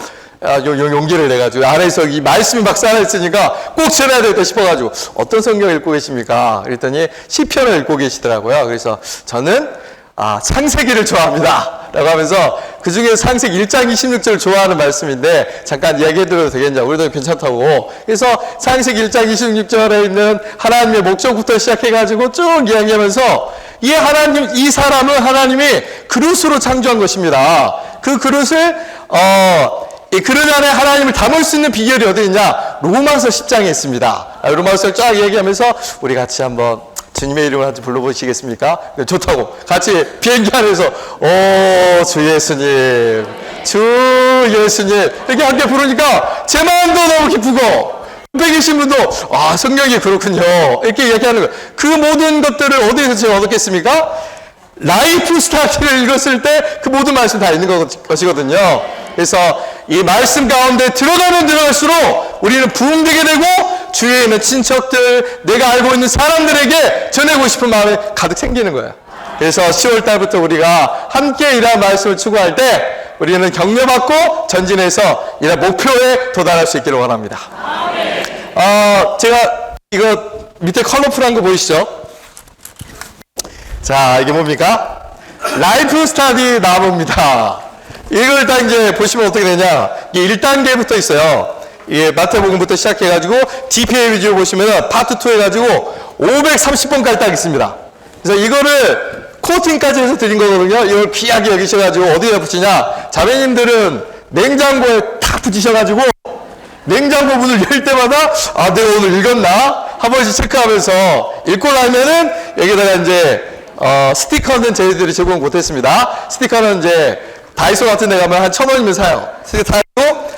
용기를 내가지고 안에서 이 말씀이 막 살아있으니까 꼭 전해야 되겠다 싶어가지고 어떤 성경을 읽고 계십니까? 그랬더니 시편을 읽고 계시더라고요. 그래서 저는 창세기를 좋아합니다 라고 하면서 그 중에 창세기 1장 26절을 좋아하는 말씀인데 잠깐 이야기해드려도 되겠냐, 우리도 괜찮다고. 그래서 창세기 1장 26절에 있는 하나님의 목적부터 시작해가지고 쭉 이야기하면서 이 사람은 하나님이 그릇으로 창조한 것입니다. 그 그릇을 이 그릇 안에 하나님을 담을 수 있는 비결이 어디 있냐? 로마서 10장에 있습니다. 로마서를 쫙 얘기하면서 우리 같이 한번 주님의 이름을 한번 불러보시겠습니까? 네, 좋다고. 같이 비행기 안에서 주 예수님, 주 예수님 이렇게 함께 부르니까 제 마음도 너무 기쁘고 옆에 계신 분도 성경이 그렇군요 이렇게 얘기하는 거예요. 그 모든 것들을 어디에서 제가 얻었겠습니까? 라이프 스타트를 읽었을 때 그 모든 말씀 다 있는 것이거든요. 그래서 이 말씀 가운데 들어가면 들어갈수록 우리는 부흥되게 되고 주위에 있는 친척들, 내가 알고 있는 사람들에게 전하고 싶은 마음이 가득 생기는 거예요. 그래서 10월 달부터 우리가 함께 이러한 말씀을 추구할 때 우리는 격려받고 전진해서 이런 목표에 도달할 수 있기를 원합니다. 제가 이거 밑에 컬러풀한 거 보이시죠? 자, 이게 뭡니까? 라이프 스타디 나옵니다. 이걸 딱 이제 보시면 어떻게 되냐. 이게 1단계부터 있어요. 이게 마태복음부터 시작해가지고 DPA 위주로 보시면 파트 2 해가지고 530번까지 딱 있습니다. 그래서 이거를 코팅까지 해서 드린 거거든요. 이걸 귀하게 여기셔가지고 어디다 붙이냐. 자매님들은 냉장고에 탁 붙이셔가지고 냉장고 문을 열 때마다 내가 오늘 읽었나? 한 번씩 체크하면서 읽고 나면은 여기다가 이제 스티커는 저희들이 제공 못했습니다. 스티커는 이제 다이소 같은 데 가면 한 1,000원이면 사요. 스티커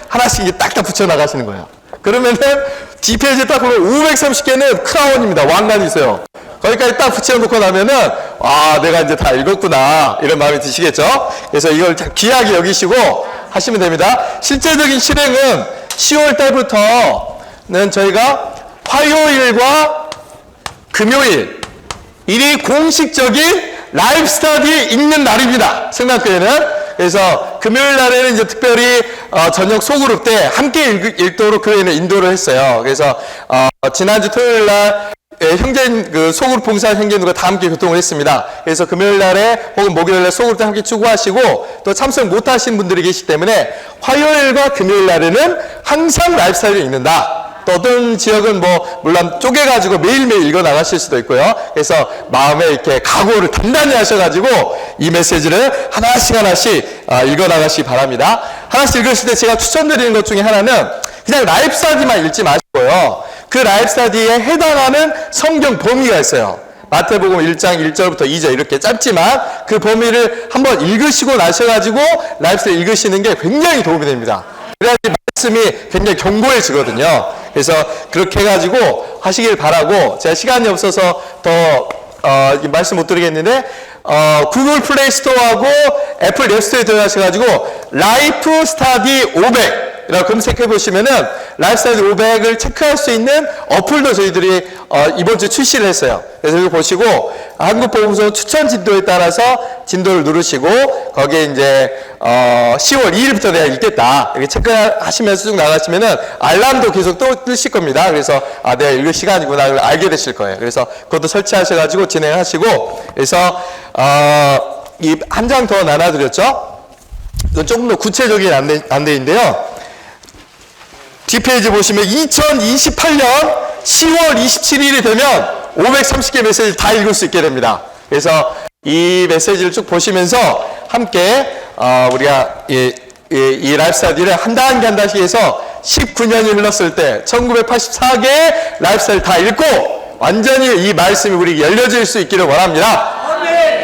하나씩 딱딱 붙여 나가시는 거예요. 그러면은 D페이지에 딱 보면 530개는 크라운입니다. 왕관이 있어요. 거기까지 딱 붙여놓고 나면은 내가 이제 다 읽었구나 이런 마음이 드시겠죠. 그래서 이걸 귀하게 여기시고 하시면 됩니다. 실제적인 실행은 10월 달부터는 저희가 화요일과 금요일 일이 공식적인 라이프 스터디 읽는 날입니다. 성남교회는. 그래서 금요일 날에는 이제 특별히 저녁 소그룹 때 함께 읽도록 교회는 인도를 했어요. 그래서 지난주 토요일 날 형제 그 소그룹 봉사 형제들과 다 함께 교통을 했습니다. 그래서 금요일 날에 혹은 목요일 날 소그룹 때 함께 추구하시고 또 참석 못하신 분들이 계시기 때문에 화요일과 금요일 날에는 항상 라이프 스타일을 읽는다. 또 어떤 지역은 물론 쪼개가지고 매일매일 읽어 나가실 수도 있고요. 그래서 마음에 이렇게 각오를 단단히 하셔가지고 이 메시지를 하나씩 읽어 나가시기 바랍니다. 하나씩 읽으실 때 제가 추천드리는 것 중에 하나는 그냥 라이프 스타디만 읽지 마시고요. 그 라이프 스타디에 해당하는 성경 범위가 있어요. 마태복음 1장 1절부터 2절 이렇게 짧지만 그 범위를 한번 읽으시고 나셔가지고 라이프 스타디 읽으시는 게 굉장히 도움이 됩니다. 그래야지 말씀이 굉장히 견고해지거든요. 그래서 그렇게 해가지고 하시길 바라고, 제가 시간이 없어서 더 말씀 못 드리겠는데 구글 플레이 스토어하고 애플 앱스토어에 들어가셔가지고 라이프 스타디 500 이라고 검색해 보시면은 라이프 스타디 500을 체크할 수 있는 어플도 저희들이 이번 주 출시를 했어요. 그래서 여기 보시고 한국복음서 추천 진도에 따라서 진도를 누르시고 거기에 이제 10월 2일부터 내가 읽겠다 이렇게 체크하시면서 쭉 나가시면은 알람도 계속 또 뜨실 겁니다. 그래서 내가 읽을 시간이구나 이걸 알게 되실 거예요. 그래서 그것도 설치하셔가지고 진행하시고, 그래서 이 한 장 더 나눠드렸죠? 이건 조금 더 구체적인 안내인데요. 뒷페이지 보시면 2028년 10월 27일이 되면 530개 메시지를 다 읽을 수 있게 됩니다. 그래서 이 메시지를 쭉 보시면서 함께 우리가 이 라이프 스타디를 한 단계 한 단씩 해서 19년이 흘렀을 때 1984개의 라이프 스타일 다 읽고 완전히 이 말씀이 우리에게 열려질 수 있기를 원합니다.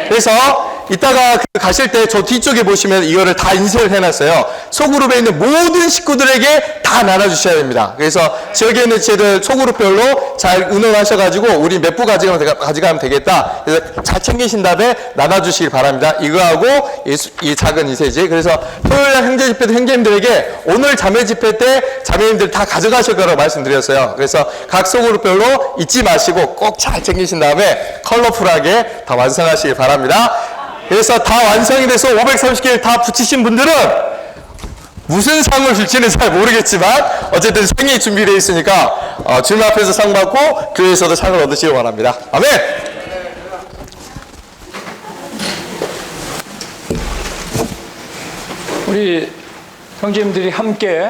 그래서 이따가 가실 때 저 뒤쪽에 보시면 이거를 다 인쇄를 해놨어요. 소그룹에 있는 모든 식구들에게 다 나눠주셔야 됩니다. 그래서 지역에 있는 지체들 소그룹별로 잘 의논하셔가지고 우리 몇 부 가져가면 되겠다. 그래서 잘 챙기신 다음에 나눠주시길 바랍니다. 이거하고 이 작은 인쇄지. 그래서 토요일날 형제 집회 때 형제님들에게 오늘 자매 집회 때 자매님들 다 가져가실 거라고 말씀드렸어요. 그래서 각 소그룹별로 잊지 마시고 꼭 잘 챙기신 다음에 컬러풀하게 다 완성하시길 바랍니다. 그래서 다 완성이 돼서 530개를 다 붙이신 분들은 무슨 상을 줄지는 잘 모르겠지만 어쨌든 상이 준비되어 있으니까 주님 앞에서 상 받고 교회에서도 상을 얻으시길 바랍니다. 아멘! 우리 형제님들이 함께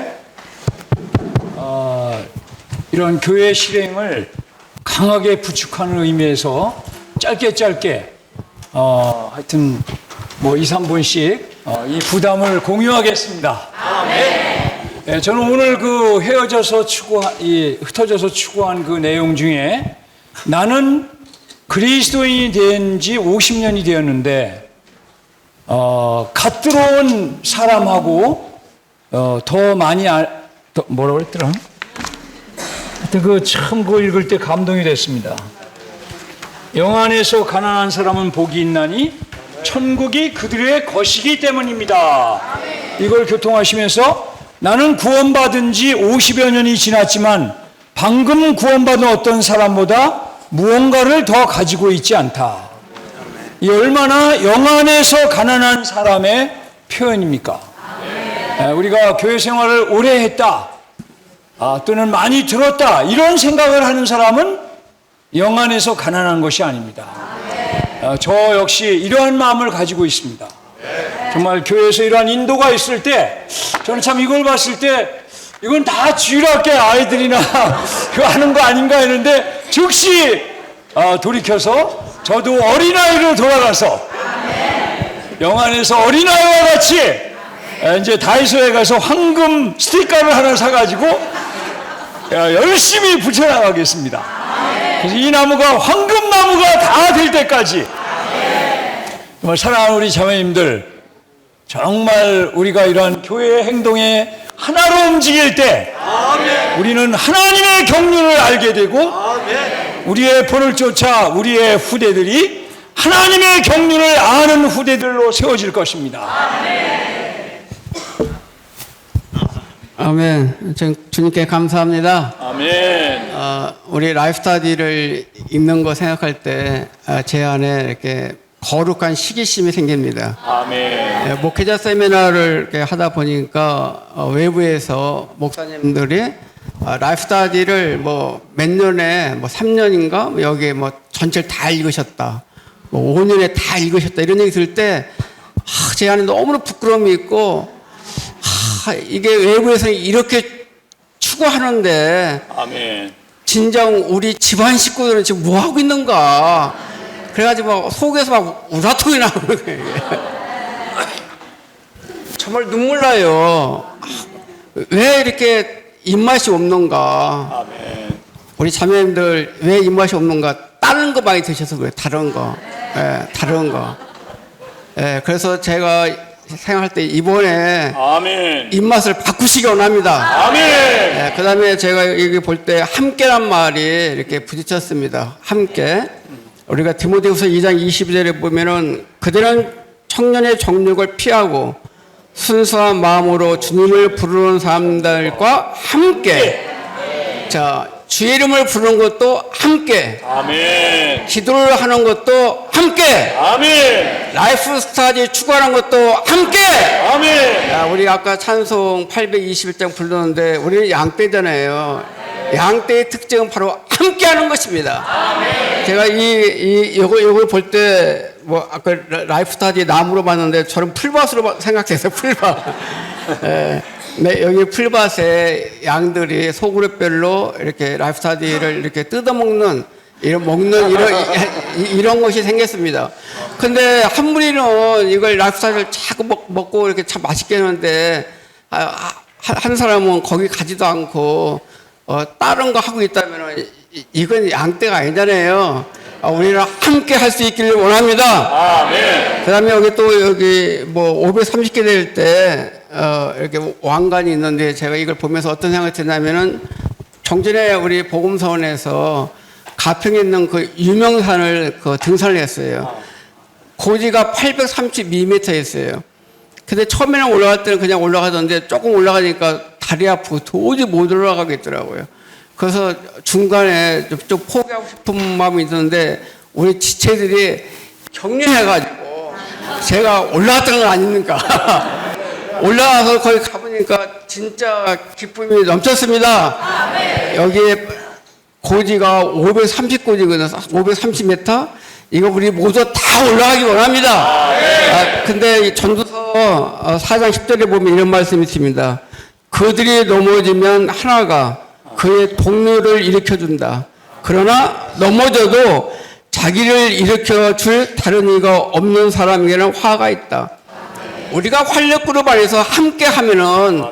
이런 교회 실행을 강하게 부축하는 의미에서 짧게 하여튼 뭐 2, 3분씩 이 부담을 공유하겠습니다. 네, 저는 오늘 그 흩어져서 추구한 그 내용 중에 나는 그리스도인이 된 지 50년이 되었는데 갓 들어온 사람하고 더 많이 뭐라고 그랬더라? 하여튼 그 참 그거 읽을 때 감동이 됐습니다. 영 안에서 가난한 사람은 복이 있나니 천국이 그들의 것이기 때문입니다. 이걸 교통하시면서 나는 구원받은 지 50여 년이 지났지만 방금 구원받은 어떤 사람보다 무언가를 더 가지고 있지 않다. 이 얼마나 영 안에서 가난한 사람의 표현입니까? 우리가 교회 생활을 오래 했다, 또는 많이 들었다, 이런 생각을 하는 사람은 영 안에서 가난한 것이 아닙니다. 저 역시 이러한 마음을 가지고 있습니다. 정말 교회에서 이러한 인도가 있을 때 저는 참 이걸 봤을 때 이건 다 주일학교 아이들이나 그거 하는 거 아닌가 했는데 즉시 돌이켜서 저도 어린아이로 돌아가서 영 안에서 어린아이와 같이 이제 다이소에 가서 황금 스티커를 하나 사가지고 열심히 붙여나가겠습니다. 그래서 이 나무가 황금나무가 다 될 때까지 정말 사랑하는 우리 자매님들, 정말 우리가 이러한 교회의 행동에 하나로 움직일 때 우리는 하나님의 경륜을 알게 되고 우리의 본을 쫓아 우리의 후대들이 하나님의 경륜을 아는 후대들로 세워질 것입니다. 아멘. 주님께 감사합니다. 아멘. 우리 라이프 스타디를 읽는 거 생각할 때 제 안에 이렇게 거룩한 시기심이 생깁니다. 아멘. 목회자 세미나를 이렇게 하다 보니까 외부에서 목사님들이 라이프 스타디를 뭐 몇 년에 뭐 3년인가 여기에 뭐 전체를 다 읽으셨다, 뭐 5년에 다 읽으셨다, 이런 얘기 들을 때 제 안에 너무나 부끄러움이 있고, 이게 외부에서 이렇게 추구하는데 아멘. 진정 우리 집안 식구들은 지금 뭐 하고 있는가? 그래가지고 막 속에서 막 우라통이 나고 정말 눈물 나요. 왜 이렇게 입맛이 없는가? 아멘. 우리 자매님들 왜 입맛이 없는가? 다른 거 많이 드셔서 그래요. 다른 거, 다른 거. 그래서 제가 생각할 때 이번에 아멘. 입맛을 바꾸시기 원합니다. 아멘. 그 다음에 제가 여기 볼 때 함께란 말이 이렇게 부딪혔습니다. 함께. 우리가 디모데후서 2장 22절에 보면은 그들은 청년의 정욕을 피하고 순수한 마음으로 주님을 부르는 사람들과 함께. 자, 주의 이름을 부르는 것도 함께. 아멘. 기도를 하는 것도 함께. 아멘. 라이프 스타디 추구하는 것도 함께. 아멘. 야, 우리 아까 찬송 821장 불렀는데 우리는 양떼잖아요. 양떼의 특징은 바로 함께하는 것입니다. 제가 요걸 볼 때 뭐 아까 라이프스타디 나무로 봤는데 저는 풀밭으로 생각했어요. 풀밭. 예. 네, 여기 풀밭에 양들이 소그룹별로 이렇게 라이프스타디를 이렇게 뜯어먹는 이런 것이 생겼습니다. 근데 한 무리는 이걸 라이프스타디를 자꾸 먹고 이렇게 참 맛있게 하는데 한 사람은 거기 가지도 않고 다른 거 하고 있다면 이건 양떼가 아니잖아요. 우리는 함께 할 수 있기를 원합니다. 그다음에 여기 뭐 530개 될 때 이렇게 왕관이 있는데 제가 이걸 보면서 어떤 생각이 드냐면은 정전에 우리 복음서원에서 가평에 있는 그 유명산을 등산을 했어요. 고지가 832m였어요. 근데 처음에는 올라갈 때는 그냥 올라가던데 조금 올라가니까 다리 아프고 도저히 못 올라가겠더라고요. 그래서 중간에 좀 포기하고 싶은 마음이 있었는데 우리 지체들이 격려해가지고 제가 올라갔던 건 아닙니까? 올라가서 거기 가보니까 진짜 기쁨이 넘쳤습니다. 여기에 고지가 530고지거든요. 530m? 이거 우리 모두 다 올라가기 원합니다. 근데 이 전도서 4장 10절에 보면 이런 말씀이 있습니다. 그들이 넘어지면 하나가 그의 동료를 일으켜준다. 그러나 넘어져도 자기를 일으켜줄 다른 이가 없는 사람에게는 화가 있다. 우리가 활력그룹 안에서 함께 하면은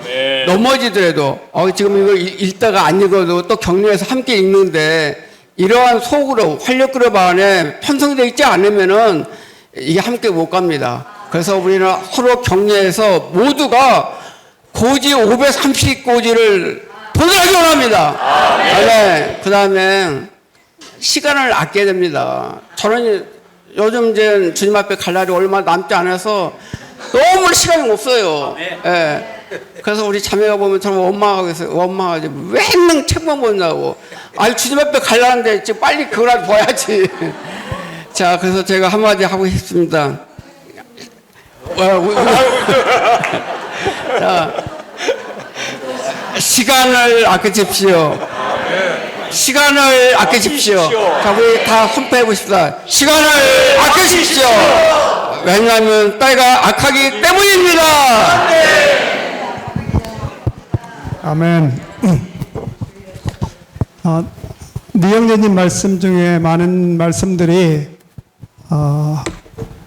넘어지더라도 지금 이거 읽다가 안 읽어도 또 격려해서 함께 읽는데 이러한 소그룹, 활력그룹 안에 편성되어 있지 않으면은 이게 함께 못 갑니다. 그래서 우리는 서로 격려해서 모두가 고지 530고지를 도달하기 원합니다. 네. 그 다음에 시간을 아껴야 됩니다. 저는 요즘 이제 주님 앞에 갈 날이 얼마 남지 않아서 너무 시간이 없어요. 네. 그래서 우리 자매가 보면 저는 원망하고 이제 맨날 책만 본다고. 아니, 주님 앞에 가려는데 지금 빨리 그거라도 봐야지. 자, 그래서 제가 한마디 하고 싶습니다. 자, 시간을 아끼십시오. 시간을 아끼십시오. 자, 우리 다 선포해 보십시다. 시간을 아끼십시오. 왜냐하면 때가 악하기 때문입니다. 아멘. 니영재님 말씀 중에 많은 말씀들이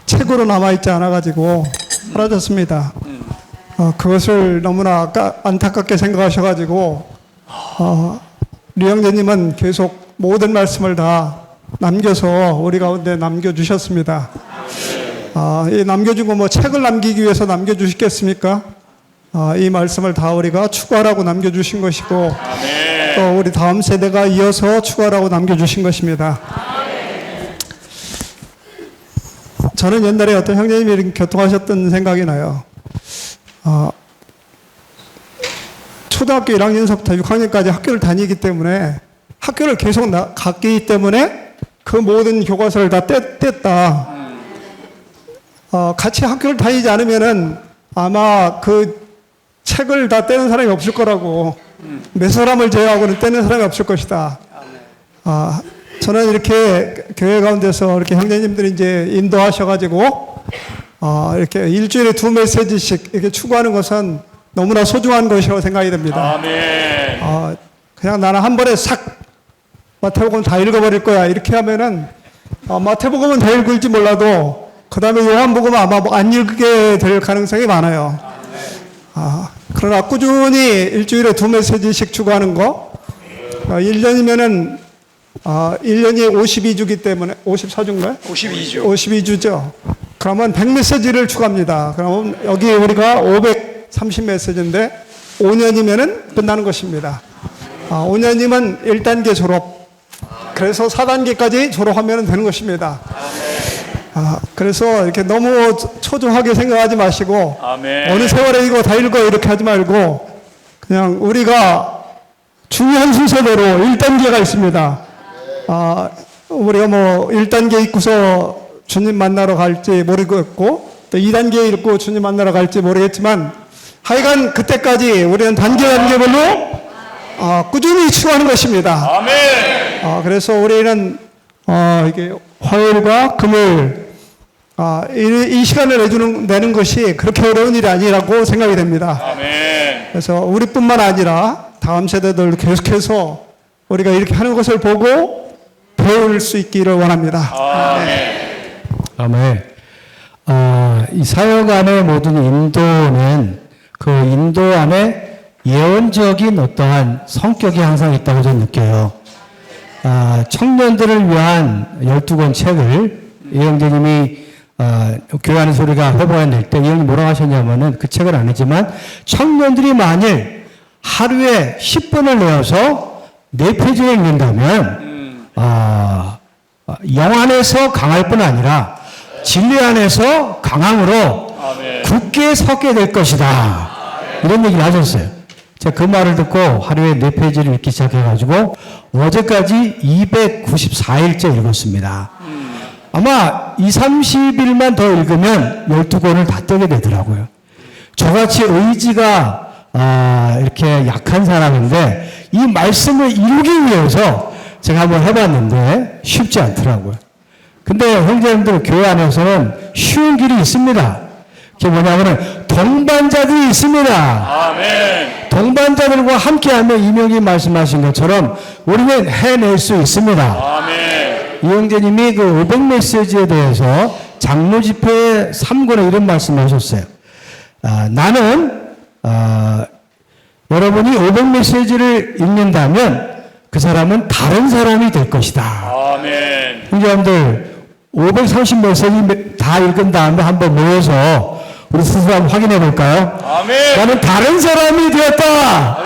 책으로 남아있지 않아가지고 사라졌습니다. 그것을 너무나 안타깝게 생각하셔가지고 리영재님은 계속 모든 말씀을 다 남겨서 우리 가운데 남겨주셨습니다. 이 남겨준 거 뭐 책을 남기기 위해서 남겨주시겠습니까? 이 말씀을 다 우리가 추구하라고 남겨주신 것이고 또 우리 다음 세대가 이어서 추구하라고 남겨주신 것입니다. 저는 옛날에 어떤 형제님이 이렇게 교통하셨던 생각이 나요. 초등학교 1학년서부터 6학년까지 학교를 다니기 때문에 학교를 계속 갔기 때문에 그 모든 교과서를 다 뗐다. 같이 학교를 다니지 않으면은 아마 그 책을 다 떼는 사람이 없을 거라고. 몇 사람을 제외하고는 떼는 사람이 없을 것이다. 저는 이렇게 교회 가운데서 이렇게 형제님들이 이제 인도하셔가지고 이렇게 일주일에 2메시지씩 이렇게 추구하는 것은 너무나 소중한 것이라고 생각이 됩니다. 아멘. 그냥 나는 한 번에 싹 마태복음 다 읽어버릴 거야 이렇게 하면은 마태복음은 다 읽을지 몰라도 그 다음에 요한복음은 아마 안 읽게 될 가능성이 많아요. 그러나 꾸준히 일주일에 2메시지씩 추구하는 거 1년이면은 1년이 52주기 때문에 54주인가요? 52주죠. 그러면 100메시지를 추구합니다. 그러면 여기 우리가 530메시지인데 5년이면은 끝나는 것입니다. 5년이면 1단계 졸업. 그래서 4단계까지 졸업하면 되는 것입니다. 그래서 이렇게 너무 초조하게 생각하지 마시고 아멘. 어느 세월에 이거 다 읽어 이렇게 하지 말고 그냥 우리가 중요한 순서대로 1단계가 있습니다. 우리가 뭐 1단계 읽고서 주님 만나러 갈지 모르겠고 또 2단계 읽고 주님 만나러 갈지 모르겠지만 하여간 그때까지 우리는 단계별로 꾸준히 추구하는 것입니다. 아멘. 그래서 우리는 이게 화요일과 금요일 이 시간을 내는 것이 그렇게 어려운 일이 아니라고 생각이 됩니다. 그래서 우리뿐만 아니라 다음 세대들 계속해서 우리가 이렇게 하는 것을 보고 배울 수 있기를 원합니다. 아멘. 이 사역 안의 모든 인도는 그 인도 안에 예언적인 어떠한 성격이 항상 있다고 저는 느껴요. 청년들을 위한 12권 책을 이영재님이 교회하는 소리가 회복에 낼 때 이형이 뭐라고 하셨냐면은 그 책을 안 했지만 청년들이 만일 하루에 10분을 내어서 4페이지를 읽는다면 영 안에서 강할 뿐 아니라 진리 안에서 강함으로 굳게 서게 될 것이다. 이런 얘기를 하셨어요. 제가 그 말을 듣고 하루에 4페이지를 읽기 시작해가지고 어제까지 294일째 읽었습니다. 아마 30일만 더 읽으면 12권을 다 뜨게 되더라고요. 저같이 의지가 이렇게 약한 사람인데 이 말씀을 이루기 위해서 제가 한번 해봤는데 쉽지 않더라고요. 근데 형제님들 교회 안에서는 쉬운 길이 있습니다. 그게 뭐냐면은 동반자들이 있습니다. 동반자들과 함께하면 이명이 말씀하신 것처럼 우리는 해낼 수 있습니다. 이형제님이 그 500메시지에 대해서 장로 집회 3권에 이런 말씀을 하셨어요. 나는 여러분이 500메시지를 읽는다면 그 사람은 다른 사람이 될 것이다. 형제님들 530메시지 다 읽은 다음에 한번 모여서 우리 스스로 한번 확인해 볼까요? 나는 다른 사람이 되었다.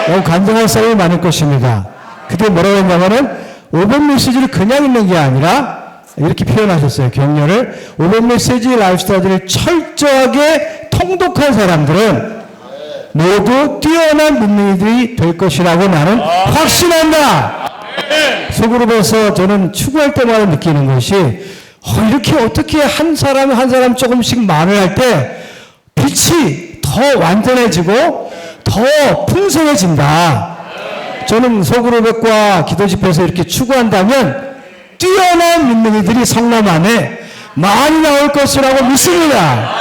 너무 간증할 사람이 많을 것입니다. 그때 뭐라고 했냐면은 500메시지를 그냥 읽는 게 아니라 이렇게 표현하셨어요. 격려를 500메시지 라이프스타일을 철저하게 통독한 사람들은 모두 뛰어난 문명이들이 될 것이라고 나는 확신한다. 소그룹에서 저는 추구할 때마다 느끼는 것이 이렇게 어떻게 한 사람 한 사람 조금씩 말을 할 때 빛이 더 완전해지고 더 풍성해진다. 저는 소그룹과 기도 집회에서 이렇게 추구한다면 뛰어난 민능이들이 성남 안에 많이 나올 것이라고 믿습니다.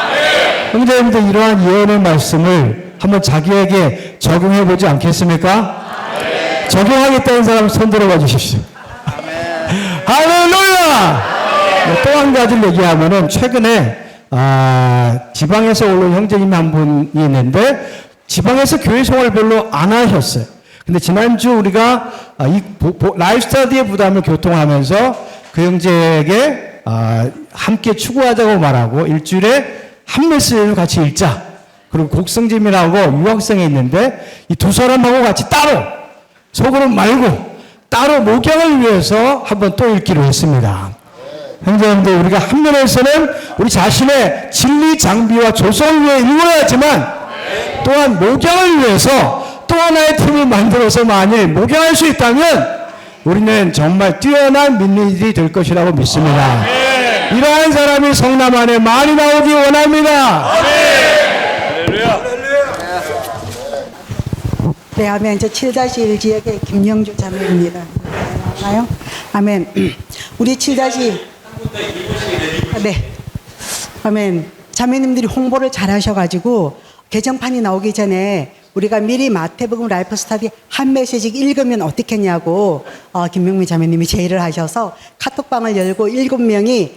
형제님들 이러한 예언의 말씀을 한번 자기에게 적용해 보지 않겠습니까? 적용하겠다는 사람 손 들어봐 주십시오. 할렐루야! 또 한 가지를 얘기하면은 최근에 지방에서 온 형제님 한 분이 있는데 지방에서 교회 생활을 별로 안 하셨어요. 근데 지난주 우리가 이 라이프스타디의 부담을 교통하면서 그 형제에게 함께 추구하자고 말하고 일주일에 한 메시지를 같이 읽자. 그리고 곡성짐이라고 유학생이 있는데 이 두 사람하고 같이 따로 소그룹 말고 따로 목양을 위해서 한번 또 읽기로 했습니다. 형제님들 우리가 한 면에서는 우리 자신의 진리 장비와 조성을 위해 읽어야 하지만 또한 목양을 위해서 또 하나의 팀을 만들어서 만일 목양할 수 있다면 우리는 정말 뛰어난 민리들이 될 것이라고 믿습니다. 이러한 사람이 성남 안에 많이 나오기 원합니다. 네, 아멘. 저 7-1 지역의 김영주 자매입니다. 나요? 아멘. 우리 7- 네. 아멘. 자매님들이 홍보를 잘 하셔가지고 개정판이 나오기 전에 우리가 미리 마태복음 라이프 스타디 한 메시지 읽으면 어떻겠냐고 김명미 자매님이 제의를 하셔서 카톡방을 열고 7명이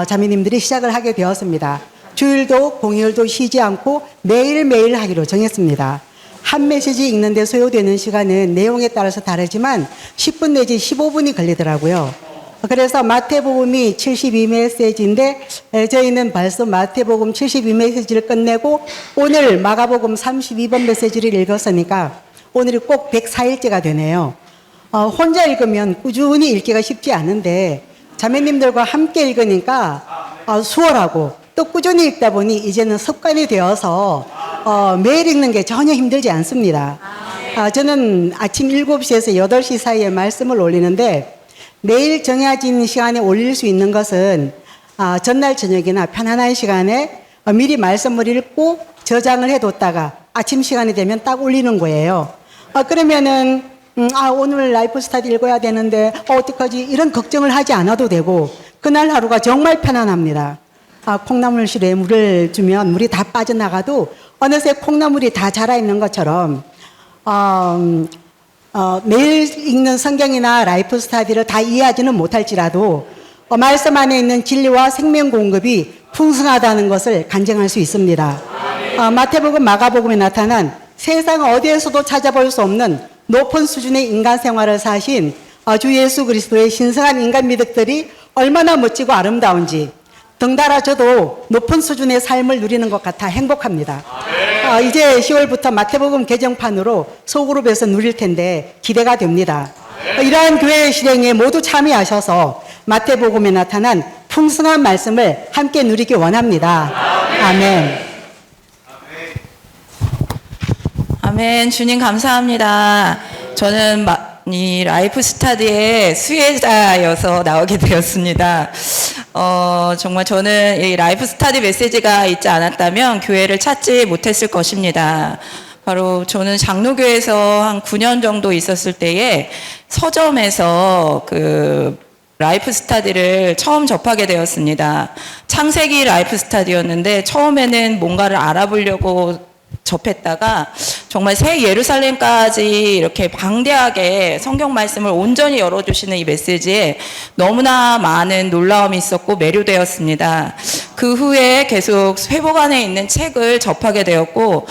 자매님들이 시작을 하게 되었습니다. 주일도 공휴일도 쉬지 않고 매일매일 하기로 정했습니다. 한 메시지 읽는데 소요되는 시간은 내용에 따라서 다르지만 10분 내지 15분이 걸리더라고요. 그래서 마태복음이 72메시지인데 저희는 벌써 마태복음 72메시지를 끝내고 오늘 마가복음 32번 메시지를 읽었으니까 오늘이 꼭 104일째가 되네요. 혼자 읽으면 꾸준히 읽기가 쉽지 않은데 자매님들과 함께 읽으니까 수월하고 또 꾸준히 읽다 보니 이제는 습관이 되어서 매일 읽는 게 전혀 힘들지 않습니다. 저는 아침 7시에서 8시 사이에 말씀을 올리는데 매일 정해진 시간에 올릴 수 있는 것은 전날 저녁이나 편안한 시간에 미리 말씀을 읽고 저장을 해뒀다가 아침 시간이 되면 딱 올리는 거예요. 그러면은 오늘 라이프 스타디 읽어야 되는데 어떡하지 이런 걱정을 하지 않아도 되고 그날 하루가 정말 편안합니다. 콩나물실에 물을 주면 물이 다 빠져나가도 어느새 콩나물이 다 자라 있는 것처럼 매일 읽는 성경이나 라이프 스타디를 다 이해하지는 못할지라도 말씀 안에 있는 진리와 생명 공급이 풍성하다는 것을 간증할 수 있습니다. 마태복음, 마가복음에 나타난 세상 어디에서도 찾아볼 수 없는 높은 수준의 인간 생활을 사신 주 예수 그리스도의 신성한 인간 미덕들이 얼마나 멋지고 아름다운지 덩달아 저도 높은 수준의 삶을 누리는 것 같아 행복합니다. 이제 10월부터 마태복음 개정판으로 소그룹에서 누릴 텐데 기대가 됩니다. 이러한 교회 실행에 모두 참여하셔서 마태복음에 나타난 풍성한 말씀을 함께 누리기 원합니다. 아멘. 아멘. 주님 감사합니다. 저는 이 라이프 스타디의 수혜자여서 나오게 되었습니다. 정말 저는 이 라이프 스타디 메시지가 있지 않았다면 교회를 찾지 못했을 것입니다. 바로 저는 장로교에서 한 9년 정도 있었을 때에 서점에서 그 라이프 스타디를 처음 접하게 되었습니다. 창세기 라이프 스타디였는데 처음에는 뭔가를 알아보려고 접했다가 정말 새 예루살렘까지 이렇게 방대하게 성경 말씀을 온전히 열어주시는 이 메시지에 너무나 많은 놀라움이 있었고 매료되었습니다. 그 후에 계속 회복 안에 있는 책을 접하게 되었고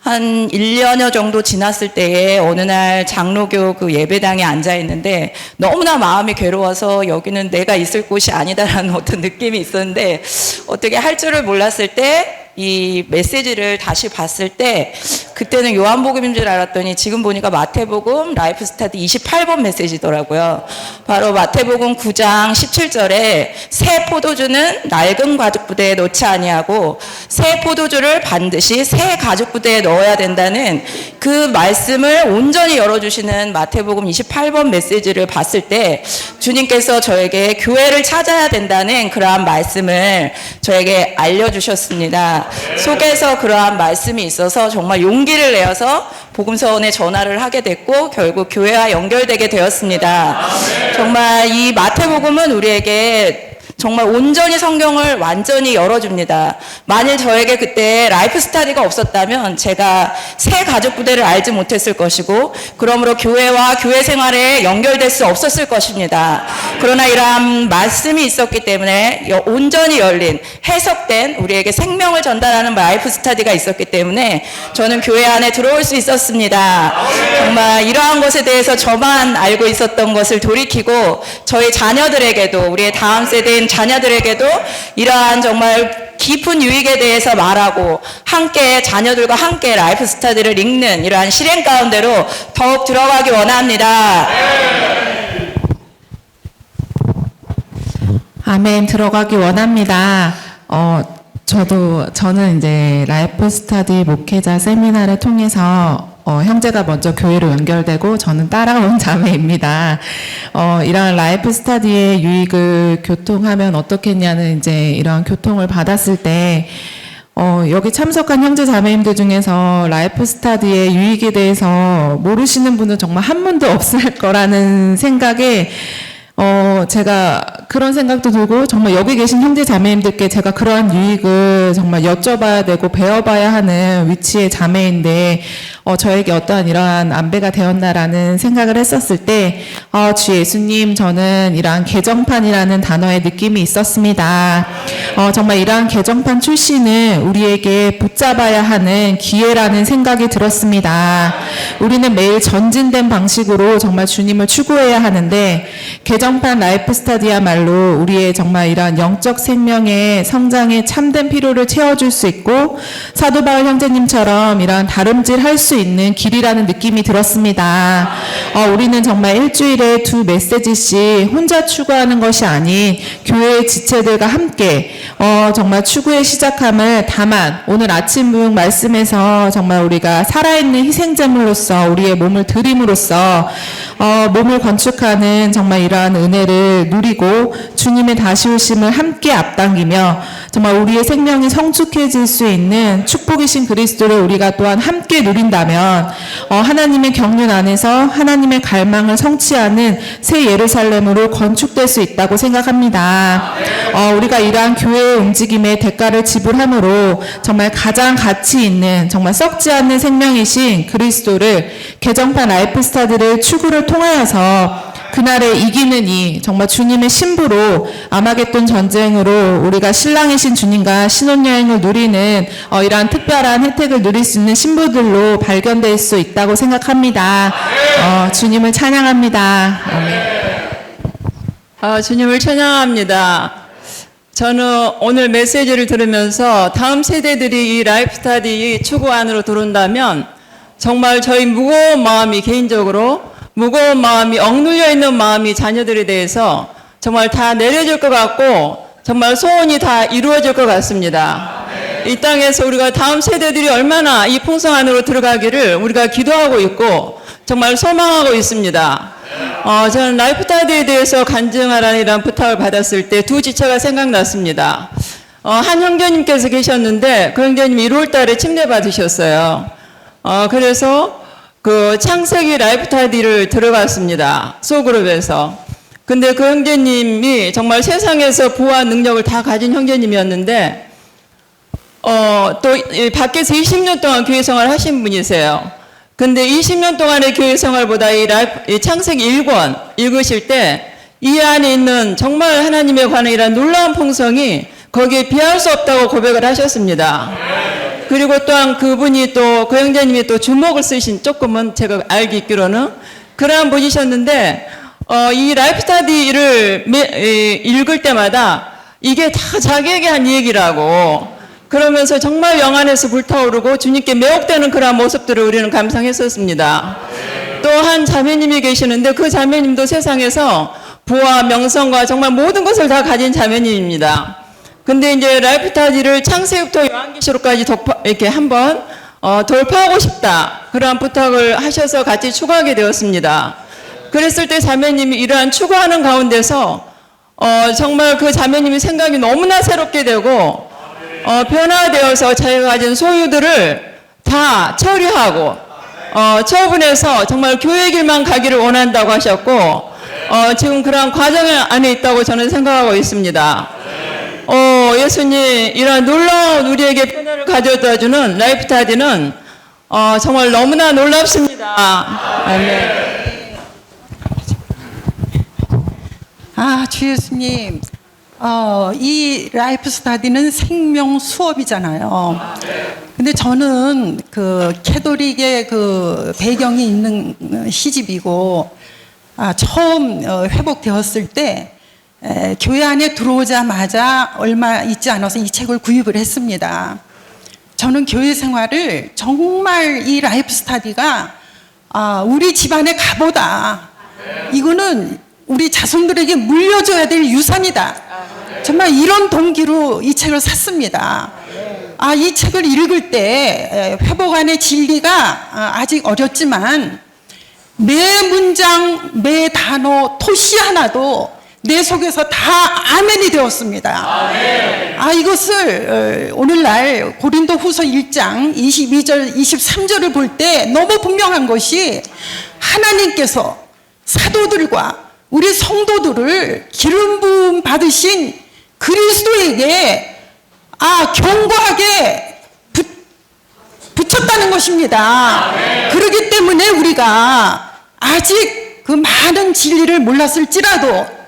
한 1년여 정도 지났을 때에 어느 날 장로교 그 예배당에 앉아 있는데 너무나 마음이 괴로워서 여기는 내가 있을 곳이 아니다라는 어떤 느낌이 있었는데 어떻게 할 줄을 몰랐을 때 이 메시지를 다시 봤을 때 그때는 요한복음인 줄 알았더니 지금 보니까 마태복음 라이프 스타디 28번 메시지더라고요. 바로 마태복음 9장 17절에 새 포도주는 낡은 가죽부대에 넣지 아니하고 새 포도주를 반드시 새 가죽부대에 넣어야 된다는 그 말씀을 온전히 열어주시는 마태복음 28번 메시지를 봤을 때 주님께서 저에게 교회를 찾아야 된다는 그러한 말씀을 저에게 알려주셨습니다. 속에서 그러한 말씀이 있어서 정말 용기를 내어서 복음서원에 전화를 하게 됐고 결국 교회와 연결되게 되었습니다. 정말 이 마태복음은 우리에게 정말 온전히 성경을 완전히 열어줍니다. 만일 저에게 그때 라이프 스타디가 없었다면 제가 새 가족 부대를 알지 못했을 것이고 그러므로 교회와 교회 생활에 연결될 수 없었을 것입니다. 그러나 이러한 말씀이 있었기 때문에 온전히 열린 해석된 우리에게 생명을 전달하는 라이프 스타디가 있었기 때문에 저는 교회 안에 들어올 수 있었습니다. 정말 이러한 것에 대해서 저만 알고 있었던 것을 돌이키고 저희 자녀들에게도 우리의 다음 세대인 자녀들에게도 이러한 정말 깊은 유익에 대해서 말하고 함께 자녀들과 함께 라이프 스타디를 읽는 이러한 실행 가운데로 더욱 들어가기 원합니다. 아멘. 들어가기 원합니다. 저는 이제 라이프 스타디 목회자 세미나를 통해서 형제가 먼저 교회로 연결되고 저는 따라온 자매입니다. 이런 라이프 스타디의 유익을 교통하면 어떻겠냐는 이제 이런 교통을 받았을 때 여기 참석한 형제 자매님들 중에서 라이프 스타디의 유익에 대해서 모르시는 분은 정말 한 분도 없을 거라는 생각에 제가 그런 생각도 들고 정말 여기 계신 형제 자매님들께 제가 그러한 유익을 정말 여쭤봐야 되고 배워봐야 하는 위치의 자매인데 저에게 어떠한 이러한 안배가 되었나라는 생각을 했었을 때 주 예수님 저는 이러한 개정판이라는 단어의 느낌이 있었습니다. 정말 이러한 개정판 출신은 우리에게 붙잡아야 하는 기회라는 생각이 들었습니다. 우리는 매일 전진된 방식으로 정말 주님을 추구해야 하는데 개정판 라이프 스타디야말로 우리의 정말 이러한 영적 생명의 성장에 참된 필요를 채워줄 수 있고 사도 바울 형제님처럼 이러한 다름질할 수 있는 길이라는 느낌이 들었습니다. 우리는 정말 일주일에 2 메시지씩 혼자 추구하는 것이 아닌 교회의 지체들과 함께 정말 추구의 시작함을 다만 오늘 아침 부흥 말씀에서 정말 우리가 살아있는 희생제물로서 우리의 몸을 드림으로써 몸을 건축하는 정말 이러한 은혜를 누리고 주님의 다시 오심을 함께 앞당기며 정말 우리의 생명이 성축해질 수 있는 축복이신 그리스도를 우리가 또한 함께 누린다면 하나님의 경륜 안에서 하나님의 갈망을 성취하는 새 예루살렘으로 건축될 수 있다고 생각합니다. 우리가 이러한 교회의 움직임에 대가를 지불함으로 정말 가장 가치 있는 정말 썩지 않는 생명이신 그리스도를 개정판 라이프 스타디를 추구를 통하여서 그날에 이기는 이 정말 주님의 신부로 아마겟돈 전쟁으로 우리가 신랑이신 주님과 신혼여행을 누리는 이러한 특별한 혜택을 누릴 수 있는 신부들로 발견될 수 있다고 생각합니다. 주님을 찬양합니다. 주님을 찬양합니다. 저는 오늘 메시지를 들으면서 다음 세대들이 이 라이프 스타디 추구 안으로 들어온다면 정말 저희 무거운 마음이 개인적으로 무거운 마음이 억눌려 있는 마음이 자녀들에 대해서 정말 다 내려질 것 같고 정말 소원이 다 이루어질 것 같습니다. 이 땅에서 우리가 다음 세대들이 얼마나 이 풍성 안으로 들어가기를 우리가 기도하고 있고 정말 소망하고 있습니다. 저는 라이프 스타디에 대해서 간증하라는 부탁을 받았을 때 두 지체가 생각났습니다. 한 형제님께서 계셨는데 그 형제님이 1월 달에 침례 받으셨어요. 그래서 그 창세기 라이프 스타디를 들어갔습니다. 소그룹에서. 근데 그 형제님이 정말 세상에서 부와 능력을 다 가진 형제님이었는데 또 밖에서 20년 동안 교회 생활을 하신 분이세요. 근데 20년 동안의 교회 생활보다 이 창세기 1권 읽으실 때 이 안에 있는 정말 하나님에 관한 이런 놀라운 풍성이 거기에 비할 수 없다고 고백을 하셨습니다. 그리고 또한 그분이 또 그 형제님이 또 주목을 쓰신 조금은 제가 알기로는 그러한 분이셨는데 이 라이프 스타디를 읽을 때마다 이게 다 자기에게 한 얘기라고 그러면서 정말 영안에서 불타오르고 주님께 매혹되는 그러한 모습들을 우리는 감상했었습니다. 또 한 자매님이 계시는데 그 자매님도 세상에서 부와 명성과 정말 모든 것을 다 가진 자매님입니다. 근데 이제 라이프 스타디를 창세기부터 요한계시록까지 이렇게 한번 돌파하고 싶다 그러한 부탁을 하셔서 같이 추구하게 되었습니다. 그랬을 때 자매님이 이러한 추구하는 가운데서 정말 그 자매님이 생각이 너무나 새롭게 되고 변화되어서 자기가 가진 소유들을 다 처리하고 처분해서 정말 교회 길만 가기를 원한다고 하셨고 지금 그러한 과정 안에 있다고 저는 생각하고 있습니다. 예수님 이러한 놀라운 우리에게 변화를 가져다 주는 라이프 스타디는 정말 너무나 놀랍습니다. 아멘. 주 예수님, 이 라이프 스타디는 생명 수업이잖아요. 근데 저는 그 캐톨릭의 그 배경이 있는 시집이고, 처음 회복되었을 때 교회 안에 들어오자마자 얼마 있지 않아서 이 책을 구입을 했습니다. 저는 교회 생활을 정말 이 라이프 스타디가 우리 집안의 가보다. 이거는 우리 자손들에게 물려줘야 될 유산이다. 정말 이런 동기로 이 책을 샀습니다. 이 책을 읽을 때 회복안의 진리가 아직 어렸지만 매 문장, 매 단어, 토시 하나도 내 속에서 다 아멘이 되었습니다. 이것을 오늘날 고린도 후서 1장 22절, 23절을 볼 때 너무 분명한 것이 하나님께서 사도들과 우리 성도들을 기름 부음 받으신 그리스도에게 견고하게 붙였다는 것입니다. 그렇기 때문에 우리가 아직 그 많은 진리를 몰랐을지라도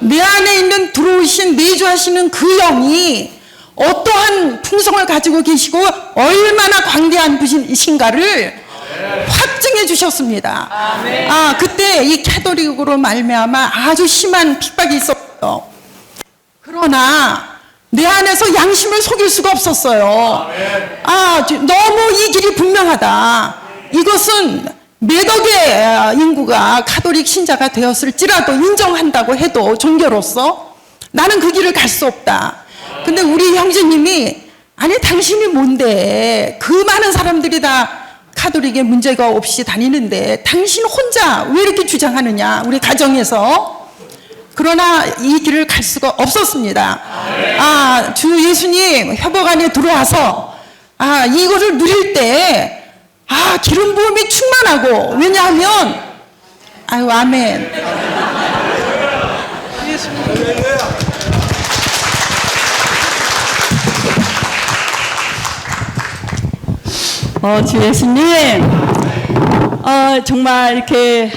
내 안에 있는 들어오신 내주하시는 그 영이 어떠한 풍성을 가지고 계시고 얼마나 광대한 분이신가를 확증해 주셨습니다. 그때 이 캐톨릭으로 말미암아 아주 심한 핍박이 있었어요. 그러나 내 안에서 양심을 속일 수가 없었어요. 너무 이 길이 분명하다. 이것은 몇 억의 인구가 카톨릭 신자가 되었을지라도 인정한다고 해도 종교로서 나는 그 길을 갈 수 없다. 근데 우리 형제님이 아니 당신이 뭔데 그 많은 사람들이 다 카톨릭에 문제가 없이 다니는데 당신 혼자 왜 이렇게 주장하느냐, 우리 가정에서. 그러나 이 길을 갈 수가 없었습니다. 주 예수님 협약 안에 들어와서 이거를 누릴 때 기름 부음이 충만하고, 왜냐하면 아멘. 주 예수님, 정말 이렇게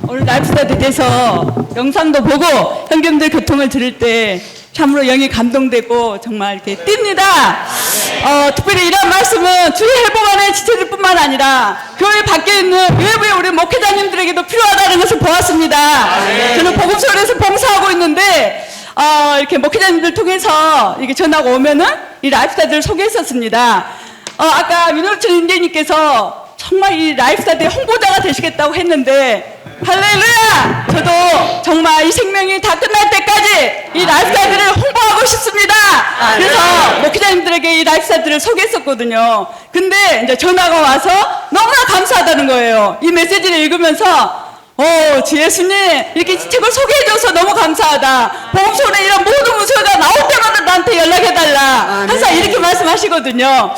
오늘 라이프스타일에 대해서 영상도 보고 형제님들 교통을 들을 때 참으로 영이 감동되고 정말 이렇게 뜁니다. 특별히 이런 말씀은 주의 회복안의 지체들뿐만 아니라 교회 밖에 있는 외부의 우리 목회자님들에게도 필요하다는 것을 보았습니다. 저는 복음서울에서 봉사하고 있는데 이렇게 목회자님들 통해서 이렇게 전화가 오면은 이 라이프스타일을 소개했었습니다. 아까 민호철 인재님께서 정말 이 라이프스타일 홍보자가 되시겠다고 했는데, 할렐루야! 저도 정말 이 생명이 다 끝날 때까지 이 라이프스타일을 홍보하고 싶습니다. 그래서 목회자님들에게 이 라이프스타일을 소개했었거든요. 근데 이제 전화가 와서 너무나 감사하다는 거예요. 이 메시지를 읽으면서 주 예수님, 이렇게 책을 소개해줘서 너무 감사하다. 복음서울에 이런 모든 문서가 나올 때마다 나한테 연락해달라. 항상 이렇게 말씀하시거든요.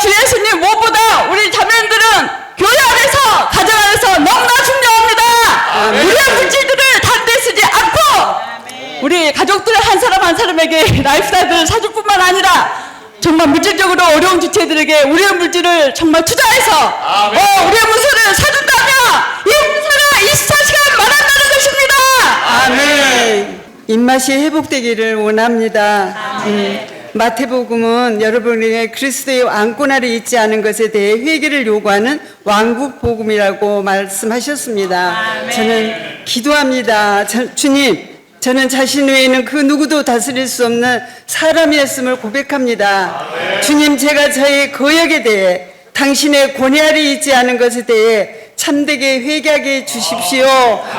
주 예수님, 무엇보다 우리 자매들은 교회 안에서, 가정 안에서 너무나 중요합니다. 우리의 물질들을 단대 쓰지 않고 우리 가족들 한 사람 한 사람에게 라이프스타일을 사줄 뿐만 아니라 정말 물질적으로 어려운 주체들에게 우리의 물질을 정말 투자해서 우리의 문서를 사준다면 이 문서는 24시간 말한다는 것입니다. 아멘. 입맛이 회복되기를 원합니다. 마태복음은 여러분에게 그리스도의 왕권아래 있지 않은 것에 대해 회개를 요구하는 왕국 복음이라고 말씀하셨습니다. 저는 기도합니다. 주님, 저는 자신 외에는 그 누구도 다스릴 수 없는 사람이었음을 고백합니다. 주님, 제가 저의 거역에 대해, 당신의 권위 아래 있지 않은 것에 대해 참되게 회개하게 해 주십시오.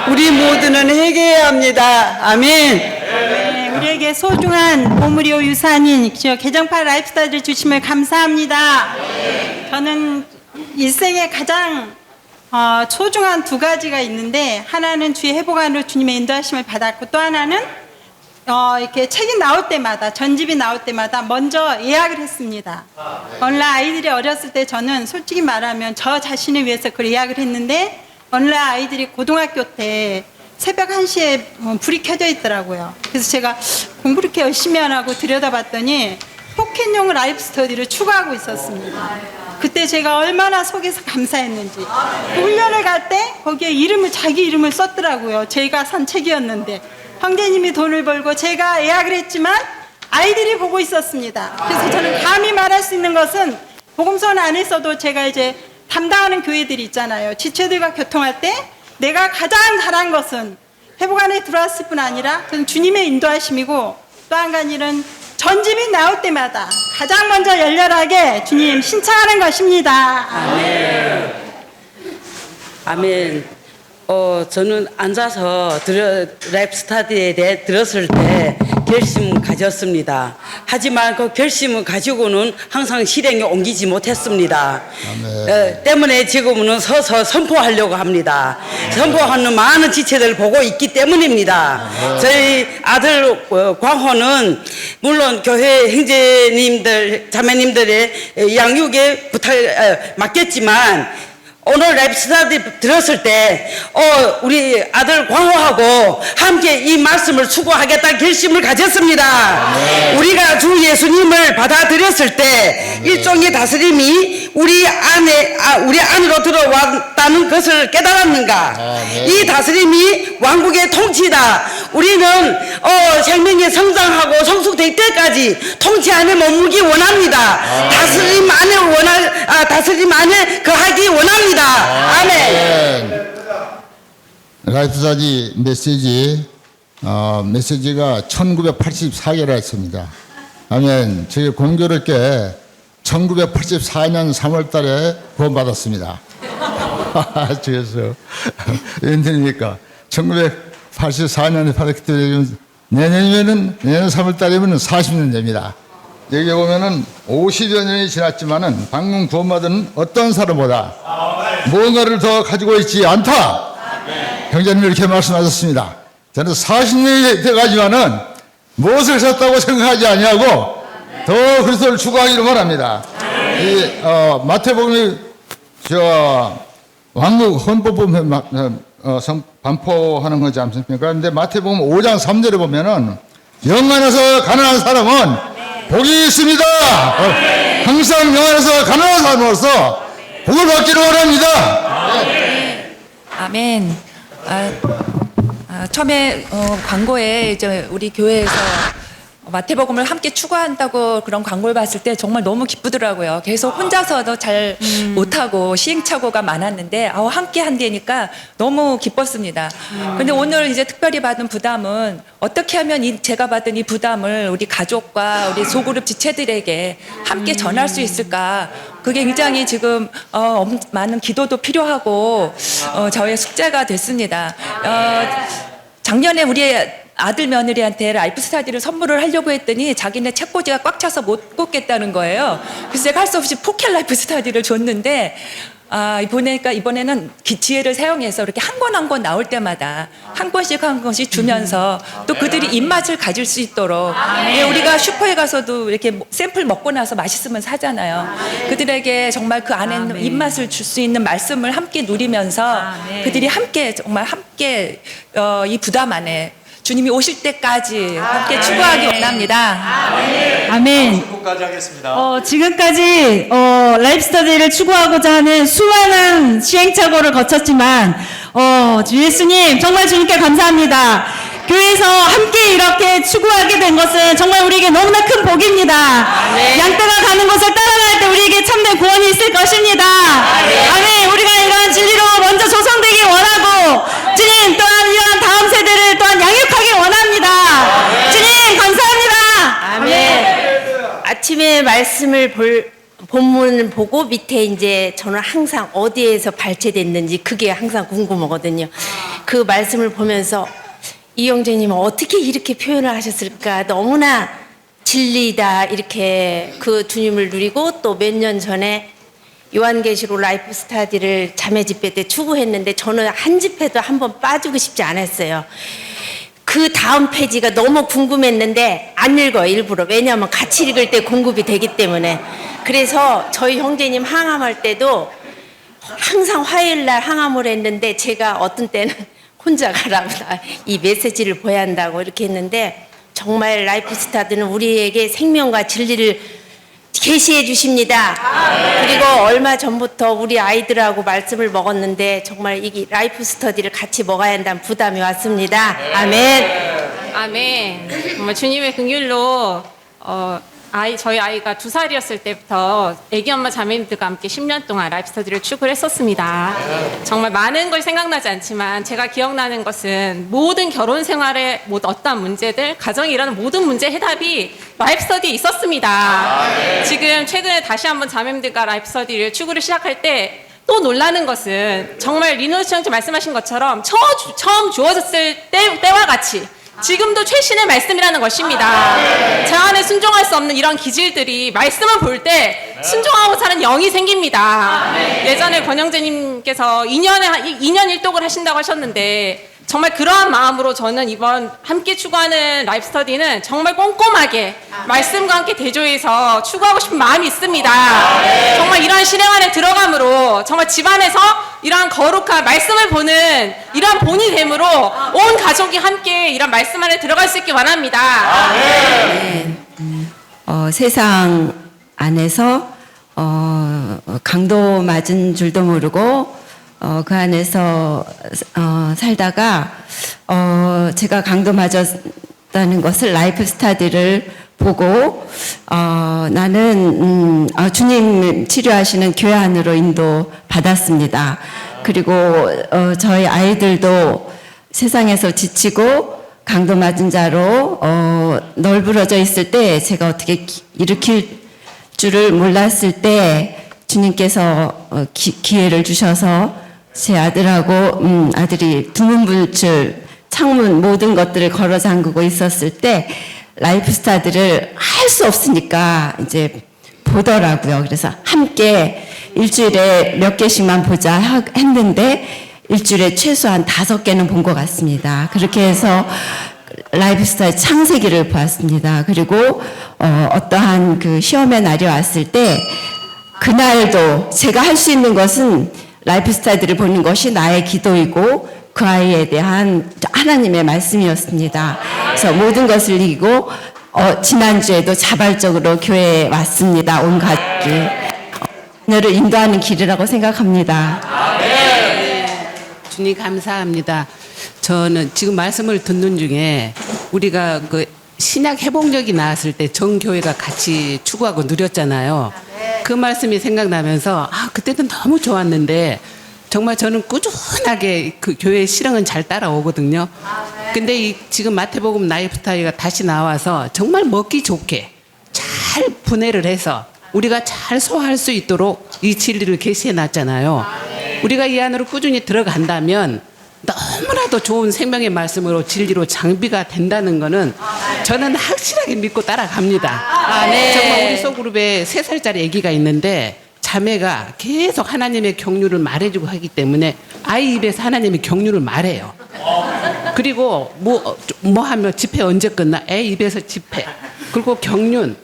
우리 모두는 회개해야 합니다. 아멘. 우리에게 소중한 보물이요 유산인 개정파 라이프스타일을 주심을 감사합니다. 저는 일생에 가장 소중한 두 가지가 있는데, 하나는 주의 회복안으로 주님의 인도하심을 받았고, 또 하나는 이렇게 책이 나올 때마다, 전집이 나올 때마다 먼저 예약을 했습니다. 어느 날 아이들이 어렸을 때 저는 솔직히 말하면 저 자신을 위해서 그걸 예약을 했는데, 어느 날 아이들이 고등학교 때 새벽 1시에 불이 켜져 있더라고요. 그래서 제가 공부를 이렇게 열심히 안 하고 들여다봤더니 포켓용 라이프 스터디를 추구하고 있었습니다. 그때 제가 얼마나 속에서 감사했는지. 그 훈련을 갈 때 거기에 자기 이름을 썼더라고요. 제가 산 책이었는데. 형제님이 돈을 벌고 제가 예약을 했지만 아이들이 보고 있었습니다. 그래서 저는 감히 말할 수 있는 것은, 복음서는 안에서도 제가 이제 담당하는 교회들이 있잖아요. 지체들과 교통할 때 내가 가장 잘한 것은 회복안에 들어왔을 뿐 아니라 저는 주님의 인도하심이고, 또 한 가지는 전집이 나올 때마다 가장 먼저 열렬하게 주님 신청하는 것입니다. 아멘. 아멘. 저는 앉아서 라이프 스타디에 대해 들었을 때 결심을 가졌습니다. 하지만 그 결심을 가지고는 항상 실행에 옮기지 못했습니다. 때문에 지금은 서서 선포하려고 합니다. 선포하는 많은 지체들을 보고 있기 때문입니다. 저희 아들 광호는 물론 교회 형제님들, 자매님들의 양육에 맡겼지만, 오늘 라이프 스타디 들었을 때 우리 아들 광호하고 함께 이 말씀을 추구하겠다는 결심을 가졌습니다. 우리가 주 예수님을 받아들였을 때 일종의 다스림이 우리 안으로 들어왔다는 것을 깨달았는가? 이 다스림이 왕국의 통치다. 우리는 생명이 성장하고 성숙될 때까지 통치 안에 머물기 원합니다. 다스림 안에 거하기 원합니다. 아멘. 라이프스타디 메시지가 1984개라 했습니다. 아멘. 저희 공교롭게 1984년 3월 달에 구원받았습니다. 주에서 웬일입니까? 1984년에 받았기 때문에 내년 3월 달이면 40년 됩니다. 여기 보면은 50여 년이 지났지만은 방금 구원받은 어떤 사람보다 무언가를 더 가지고 있지 않다. 형제님 이렇게 말씀하셨습니다. 저는 40년이 돼가지만은 무엇을 샀다고 생각하지 아니하고 더 그리스도를 추구하기를 원합니다. 이 마태복음이 왕국 헌법 보면 반포하는 거지 않습니까? 그런데 마태복음 5장 3절에 보면은 영 안에서 가난한 사람은 복이 있습니다. 항상 영 안에서 가난한 사람으로서 복을 받기를 원합니다. 아멘. 처음에 광고에 이제 우리 교회에서 마태복음을 함께 추구한다고 그런 광고를 봤을 때 정말 너무 기쁘더라고요. 계속 혼자서도 잘 못하고 시행착오가 많았는데 함께 한다니까 너무 기뻤습니다. 근데 오늘 이제 특별히 받은 부담은 어떻게 하면 제가 받은 이 부담을 우리 가족과 우리 소그룹 지체들에게 함께 전할 수 있을까? 그게 굉장히 지금 많은 기도도 필요하고 저의 숙제가 됐습니다. 작년에 우리 아들 며느리한테 라이프 스타디를 선물을 하려고 했더니 자기네 책꽂이가 꽉 차서 못 꽂겠다는 거예요. 그래서 제가 할 수 없이 포켓 라이프 스타디를 줬는데 보니까 이번에는 지혜를 사용해서 이렇게 한 권 한 권 나올 때마다 한 권씩 주면서 또 그들이 입맛을 가질 수 있도록 우리가 슈퍼에 가서도 이렇게 샘플 먹고 나서 맛있으면 사잖아요. 그들에게 정말 그 안에 입맛을 줄 수 있는 말씀을 함께 누리면서 그들이 함께 정말 함께 이 부담 안에 주님이 오실 때까지 함께 추구하기 원합니다. 아멘. 끝까지 하겠습니다. 지금까지 라이프 스타디를 추구하고자 하는 수많은 시행착오를 거쳤지만 주 예수님 정말 주님께 감사합니다. 교회에서 함께 이렇게 추구하게 된 것은 정말 우리에게 너무나 큰 복입니다. 양떼가 가는 곳을 따라갈 때 우리에게 참된 구원이 있을 것입니다. 아멘. 우리가 이러한 진리로 먼저 조성되기 원하고 주님 또한 이러한 다음 세대를 또한 양육하기 원합니다. 주님 감사합니다. 아멘. 아침에 말씀을 본문 보고 밑에 이제 저는 항상 어디에서 발췌됐는지 그게 항상 궁금하거든요. 그 말씀을 보면서 이영재님은 어떻게 이렇게 표현을 하셨을까? 너무나 진리다 이렇게 그 주님을 누리고 또 몇 년 전에 요한계시록 라이프 스타디를 자매 집회 때 추구했는데 저는 한 집회도 한번 빠지고 싶지 않았어요. 그 다음 페이지가 너무 궁금했는데 안 읽어요, 일부러. 왜냐하면 같이 읽을 때 공급이 되기 때문에. 그래서 저희 형제님 항암할 때도 항상 화요일 날 항암을 했는데 제가 어떤 때는 혼자 가라고 이 메시지를 보야 한다고 이렇게 했는데 정말 라이프 스타디는 우리에게 생명과 진리를 계시해 주십니다. 그리고 얼마 전부터 우리 아이들하고 말씀을 먹었는데 정말 이 라이프 스터디를 같이 먹어야 한다는 부담이 왔습니다. 아멘. 아멘. 정말 주님의 긍휼로 저희 아이가 2살이었을 때부터 애기 엄마 자매님들과 함께 10년 동안 라이프 스터디를 추구를 했었습니다. 정말 많은 걸 생각나지 않지만 제가 기억나는 것은 모든 결혼 생활의 어떤 문제들, 가정에 일어나는 모든 문제 해답이 라이프 스터디에 있었습니다. 지금 최근에 다시 한번 자매님들과 라이프 스터디를 추구를 시작할 때 또 놀라는 것은 정말 리노스 형제 말씀하신 것처럼 처음 주어졌을 때와 같이 지금도 최신의 말씀이라는 것입니다. 제 안에 순종할 수 없는 이런 기질들이 말씀을 볼 때 순종하고 사는 영이 생깁니다. 예전에 권영재님께서 2년 1독을 하신다고 하셨는데 정말 그러한 마음으로 저는 이번 함께 추구하는 라이프 스터디는 정말 꼼꼼하게 말씀과 함께 대조해서 추구하고 싶은 마음이 있습니다. 정말 이러한 실행 안에 들어감으로 정말 집안에서 이러한 거룩한 말씀을 보는 이러한 본이 됨으로 온 가족이 함께 이런 말씀 안에 들어갈 수 있게 원합니다. 세상 안에서 강도 맞은 줄도 모르고 그 안에서 살다가 제가 강도 맞았다는 것을 라이프 스타디를 보고 나는 주님 치료하시는 교회 안으로 인도 받았습니다. 그리고 저희 아이들도 세상에서 지치고 강도 맞은 자로 널브러져 있을 때 제가 어떻게 일으킬 줄을 몰랐을 때 주님께서 기회를 주셔서 제 아들하고 아들이 두문불출 창문 모든 것들을 걸어 잠그고 있었을 때 라이프 스타디를 할 수 없으니까 이제 보더라고요. 그래서 함께 일주일에 몇 개씩만 보자 했는데 일주일에 최소한 5개는 본 것 같습니다. 그렇게 해서 라이프스타일 창세기를 보았습니다. 그리고 어떠한 그 시험의 날이 왔을 때 그날도 제가 할 수 있는 것은 라이프스타일들을 보는 것이 나의 기도이고 그 아이에 대한 하나님의 말씀이었습니다. 그래서 모든 것을 이기고 지난주에도 자발적으로 교회에 왔습니다. 온 가족이. 자녀를 인도하는 길이라고 생각합니다. 주님 감사합니다. 저는 지금 말씀을 듣는 중에 우리가 그 신약 회복력이 나왔을 때 정교회가 같이 추구하고 누렸잖아요. 그 말씀이 생각나면서 그때도 너무 좋았는데 정말 저는 꾸준하게 그 교회 실행은 잘 따라오거든요. 근데 지금 마태복음 라이프스타일가 다시 나와서 정말 먹기 좋게 잘 분해를 해서 우리가 잘 소화할 수 있도록 이 진리를 계시해 놨잖아요. 우리가 이 안으로 꾸준히 들어간다면 너무나도 좋은 생명의 말씀으로 진리로 장비가 된다는 거는 저는 확실하게 믿고 따라갑니다. 정말 우리 소그룹에 3살짜리 아기가 있는데 자매가 계속 하나님의 경륜을 말해주고 하기 때문에 아이 입에서 하나님의 경륜을 말해요. 그리고 뭐 하면 집회 언제 끝나? 애 입에서 집회. 그리고 경륜.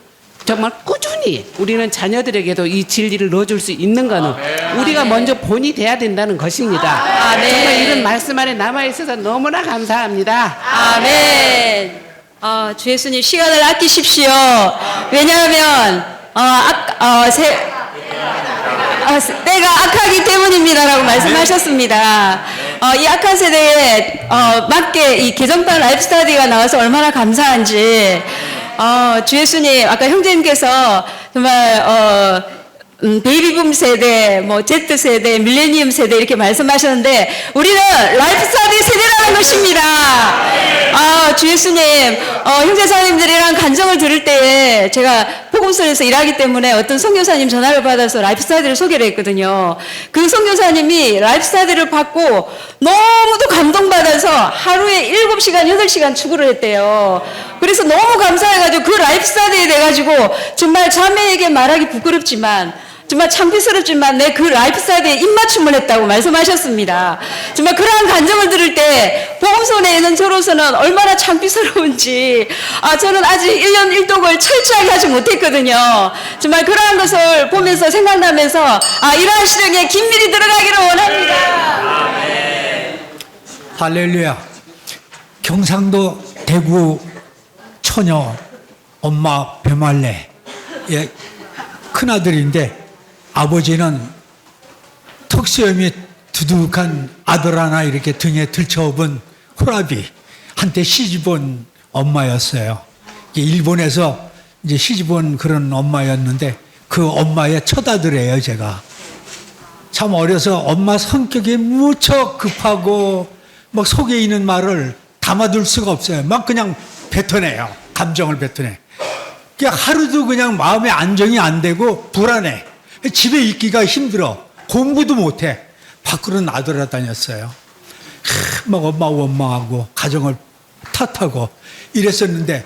정말 꾸준히 우리는 자녀들에게도 이 진리를 넣어줄 수 있는 거는 우리가 먼저 본이 돼야 된다는 것입니다. 정말 이런 말씀 안에 남아있어서 너무나 감사합니다. 아멘. 주 예수님 시간을 아끼십시오. 왜냐하면 때가 악하기 때문입니다라고 말씀하셨습니다. 이 악한 세대에 맞게 이 개정판 라이프스타디가 나와서 얼마나 감사한지. 주 예수님 아까 형제님께서 정말 베이비붐 세대, 뭐 Z 세대, 밀레니엄 세대 이렇게 말씀하셨는데 우리는 라이프스타일 세대라는 것입니다. 주 예수님, 형제자님들이랑 간증을 들을 때에 제가 복음서에서 일하기 때문에 어떤 선교사님 전화를 받아서 라이프스타일을 소개를 했거든요. 그 선교사님이 라이프스타일을 받고 너무도 감동받아서 하루에 7시간, 8시간 추구를 했대요. 그래서 너무 감사해가지고 그 라이프스타일에 돼가지고 정말 자매에게 말하기 부끄럽지만 정말 창피스럽지만 내 그 라이프스타일에 입맞춤을 했다고 말씀하셨습니다. 정말 그러한 간증을 들을 때 복음서에 있는 저로서는 얼마나 창피스러운지 저는 아직 1년 1독을 철저하게 하지 못했거든요. 정말 그러한 것을 보면서 생각나면서 이러한 시령에 긴밀히 들어가기를 원합니다. 할렐루야. 경상도 대구 처녀 엄마 배말레 큰아들인데 아버지는 턱수염이 두둑한 아들 하나 이렇게 등에 들쳐업은 호라비 한때 시집온 엄마였어요. 일본에서 이제 시집온 그런 엄마였는데 그 엄마의 첫아들이에요. 제가 참 어려서 엄마 성격이 무척 급하고 막 속에 있는 말을 담아둘 수가 없어요. 막 그냥 뱉어내요. 감정을 뱉어내. 하루도 그냥 마음에 안정이 안 되고 불안해. 집에 있기가 힘들어. 공부도 못해. 밖으로 나돌아다녔어요. 막 엄마 원망하고 가정을 탓하고 이랬었는데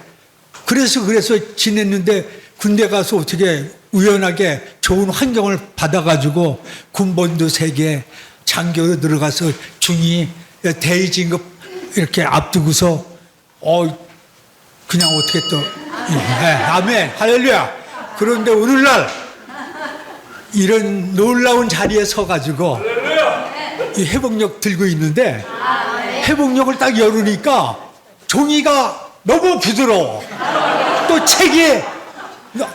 그래서 지냈는데 군대 가서 어떻게 우연하게 좋은 환경을 받아가지고 군번도 3개 장교로 들어가서 중위 대위진급 이렇게 앞두고서 그냥 어떻게 또 아멘 할렐루야. 그런데 오늘날 이런 놀라운 자리에 서가지고 이 회복력 들고 있는데 회복력을 딱 열으니까 종이가 너무 부드러워. 또 책이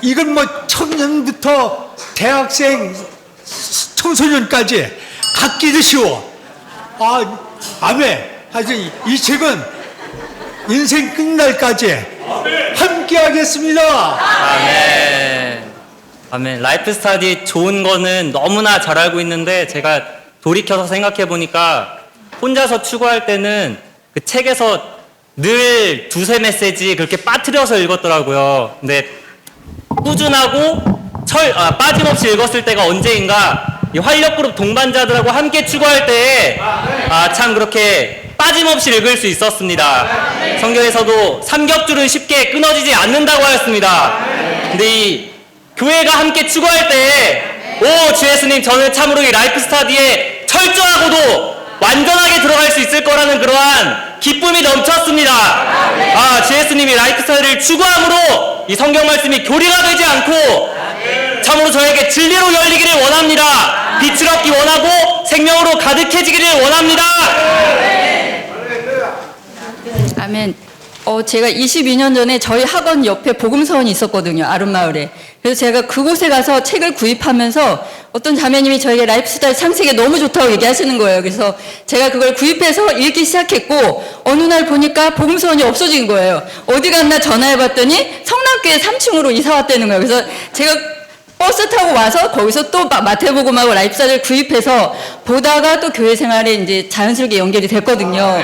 이건 뭐 청년부터 대학생 청소년까지 갖기도 쉬워. 아멘. 하여튼 이 책은 인생 끝날까지 함께 하겠습니다. 아멘. 아멘. 라이프 스타디 좋은 거는 너무나 잘 알고 있는데 제가 돌이켜서 생각해 보니까 혼자서 추구할 때는 그 책에서 늘 2-3 그렇게 빠뜨려서 읽었더라고요. 근데 꾸준하고 빠짐없이 읽었을 때가 언제인가 이 활력그룹 동반자들하고 함께 추구할 때에 참 그렇게 빠짐없이 읽을 수 있었습니다. 성경에서도 삼겹줄은 쉽게 끊어지지 않는다고 하였습니다. 근데 이 교회가 함께 추구할 때, 오, 주 예수님, 저는 참으로 이 라이프 스타디에 철저하고도 완전하게 들어갈 수 있을 거라는 그러한 기쁨이 넘쳤습니다. 아, 주 예수님이 라이프 스타디를 추구함으로 이 성경 말씀이 교리가 되지 않고 참으로 저에게 진리로 열리기를 원합니다. 빛을 얻기 원하고 생명으로 가득해지기를 원합니다. 아멘. 제가 22년 전에 저희 학원 옆에 복음서원이 있었거든요. 아름마을에. 그래서 제가 그곳에 가서 책을 구입하면서 어떤 자매님이 저에게 라이프스타일 창세기 너무 좋다고 얘기하시는 거예요. 그래서 제가 그걸 구입해서 읽기 시작했고 어느 날 보니까 복음서원이 없어진 거예요. 어디 갔나 전화해봤더니 성남교회 3층으로 이사 왔다는 거예요. 그래서 제가 버스 타고 와서 거기서 또 마태복음하고 라이프스타일을 구입해서 보다가 또 교회 생활에 이제 자연스럽게 연결이 됐거든요.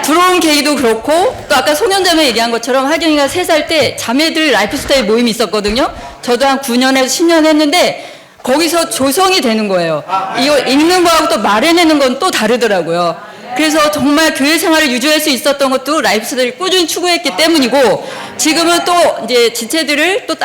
들어온 계기도 그렇고 또 아까 소년자매 얘기한 것처럼 하경이가 3살 때 자매들 라이프스타일 모임이 있었거든요. 저도 한 9년에서 10년 했는데 거기서 조성이 되는 거예요. 이거 읽는 거하고 또 말해내는 건 또 다르더라고요. 그래서 정말 교회 생활을 유지할 수 있었던 것도 라이프스타일을 꾸준히 추구했기 때문이고 지금은 또 이제 지체들을 또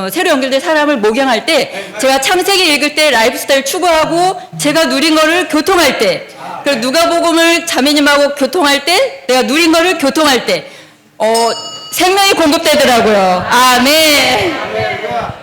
새로 연결된 사람을 목양할 때 제가 창세기 읽을 때 라이프스타일 추구하고 제가 누린 거를 교통할 때 그리고 누가복음을 자매님하고 교통할 때 내가 누린 거를 교통할 때 생명이 공급되더라고요. 아멘.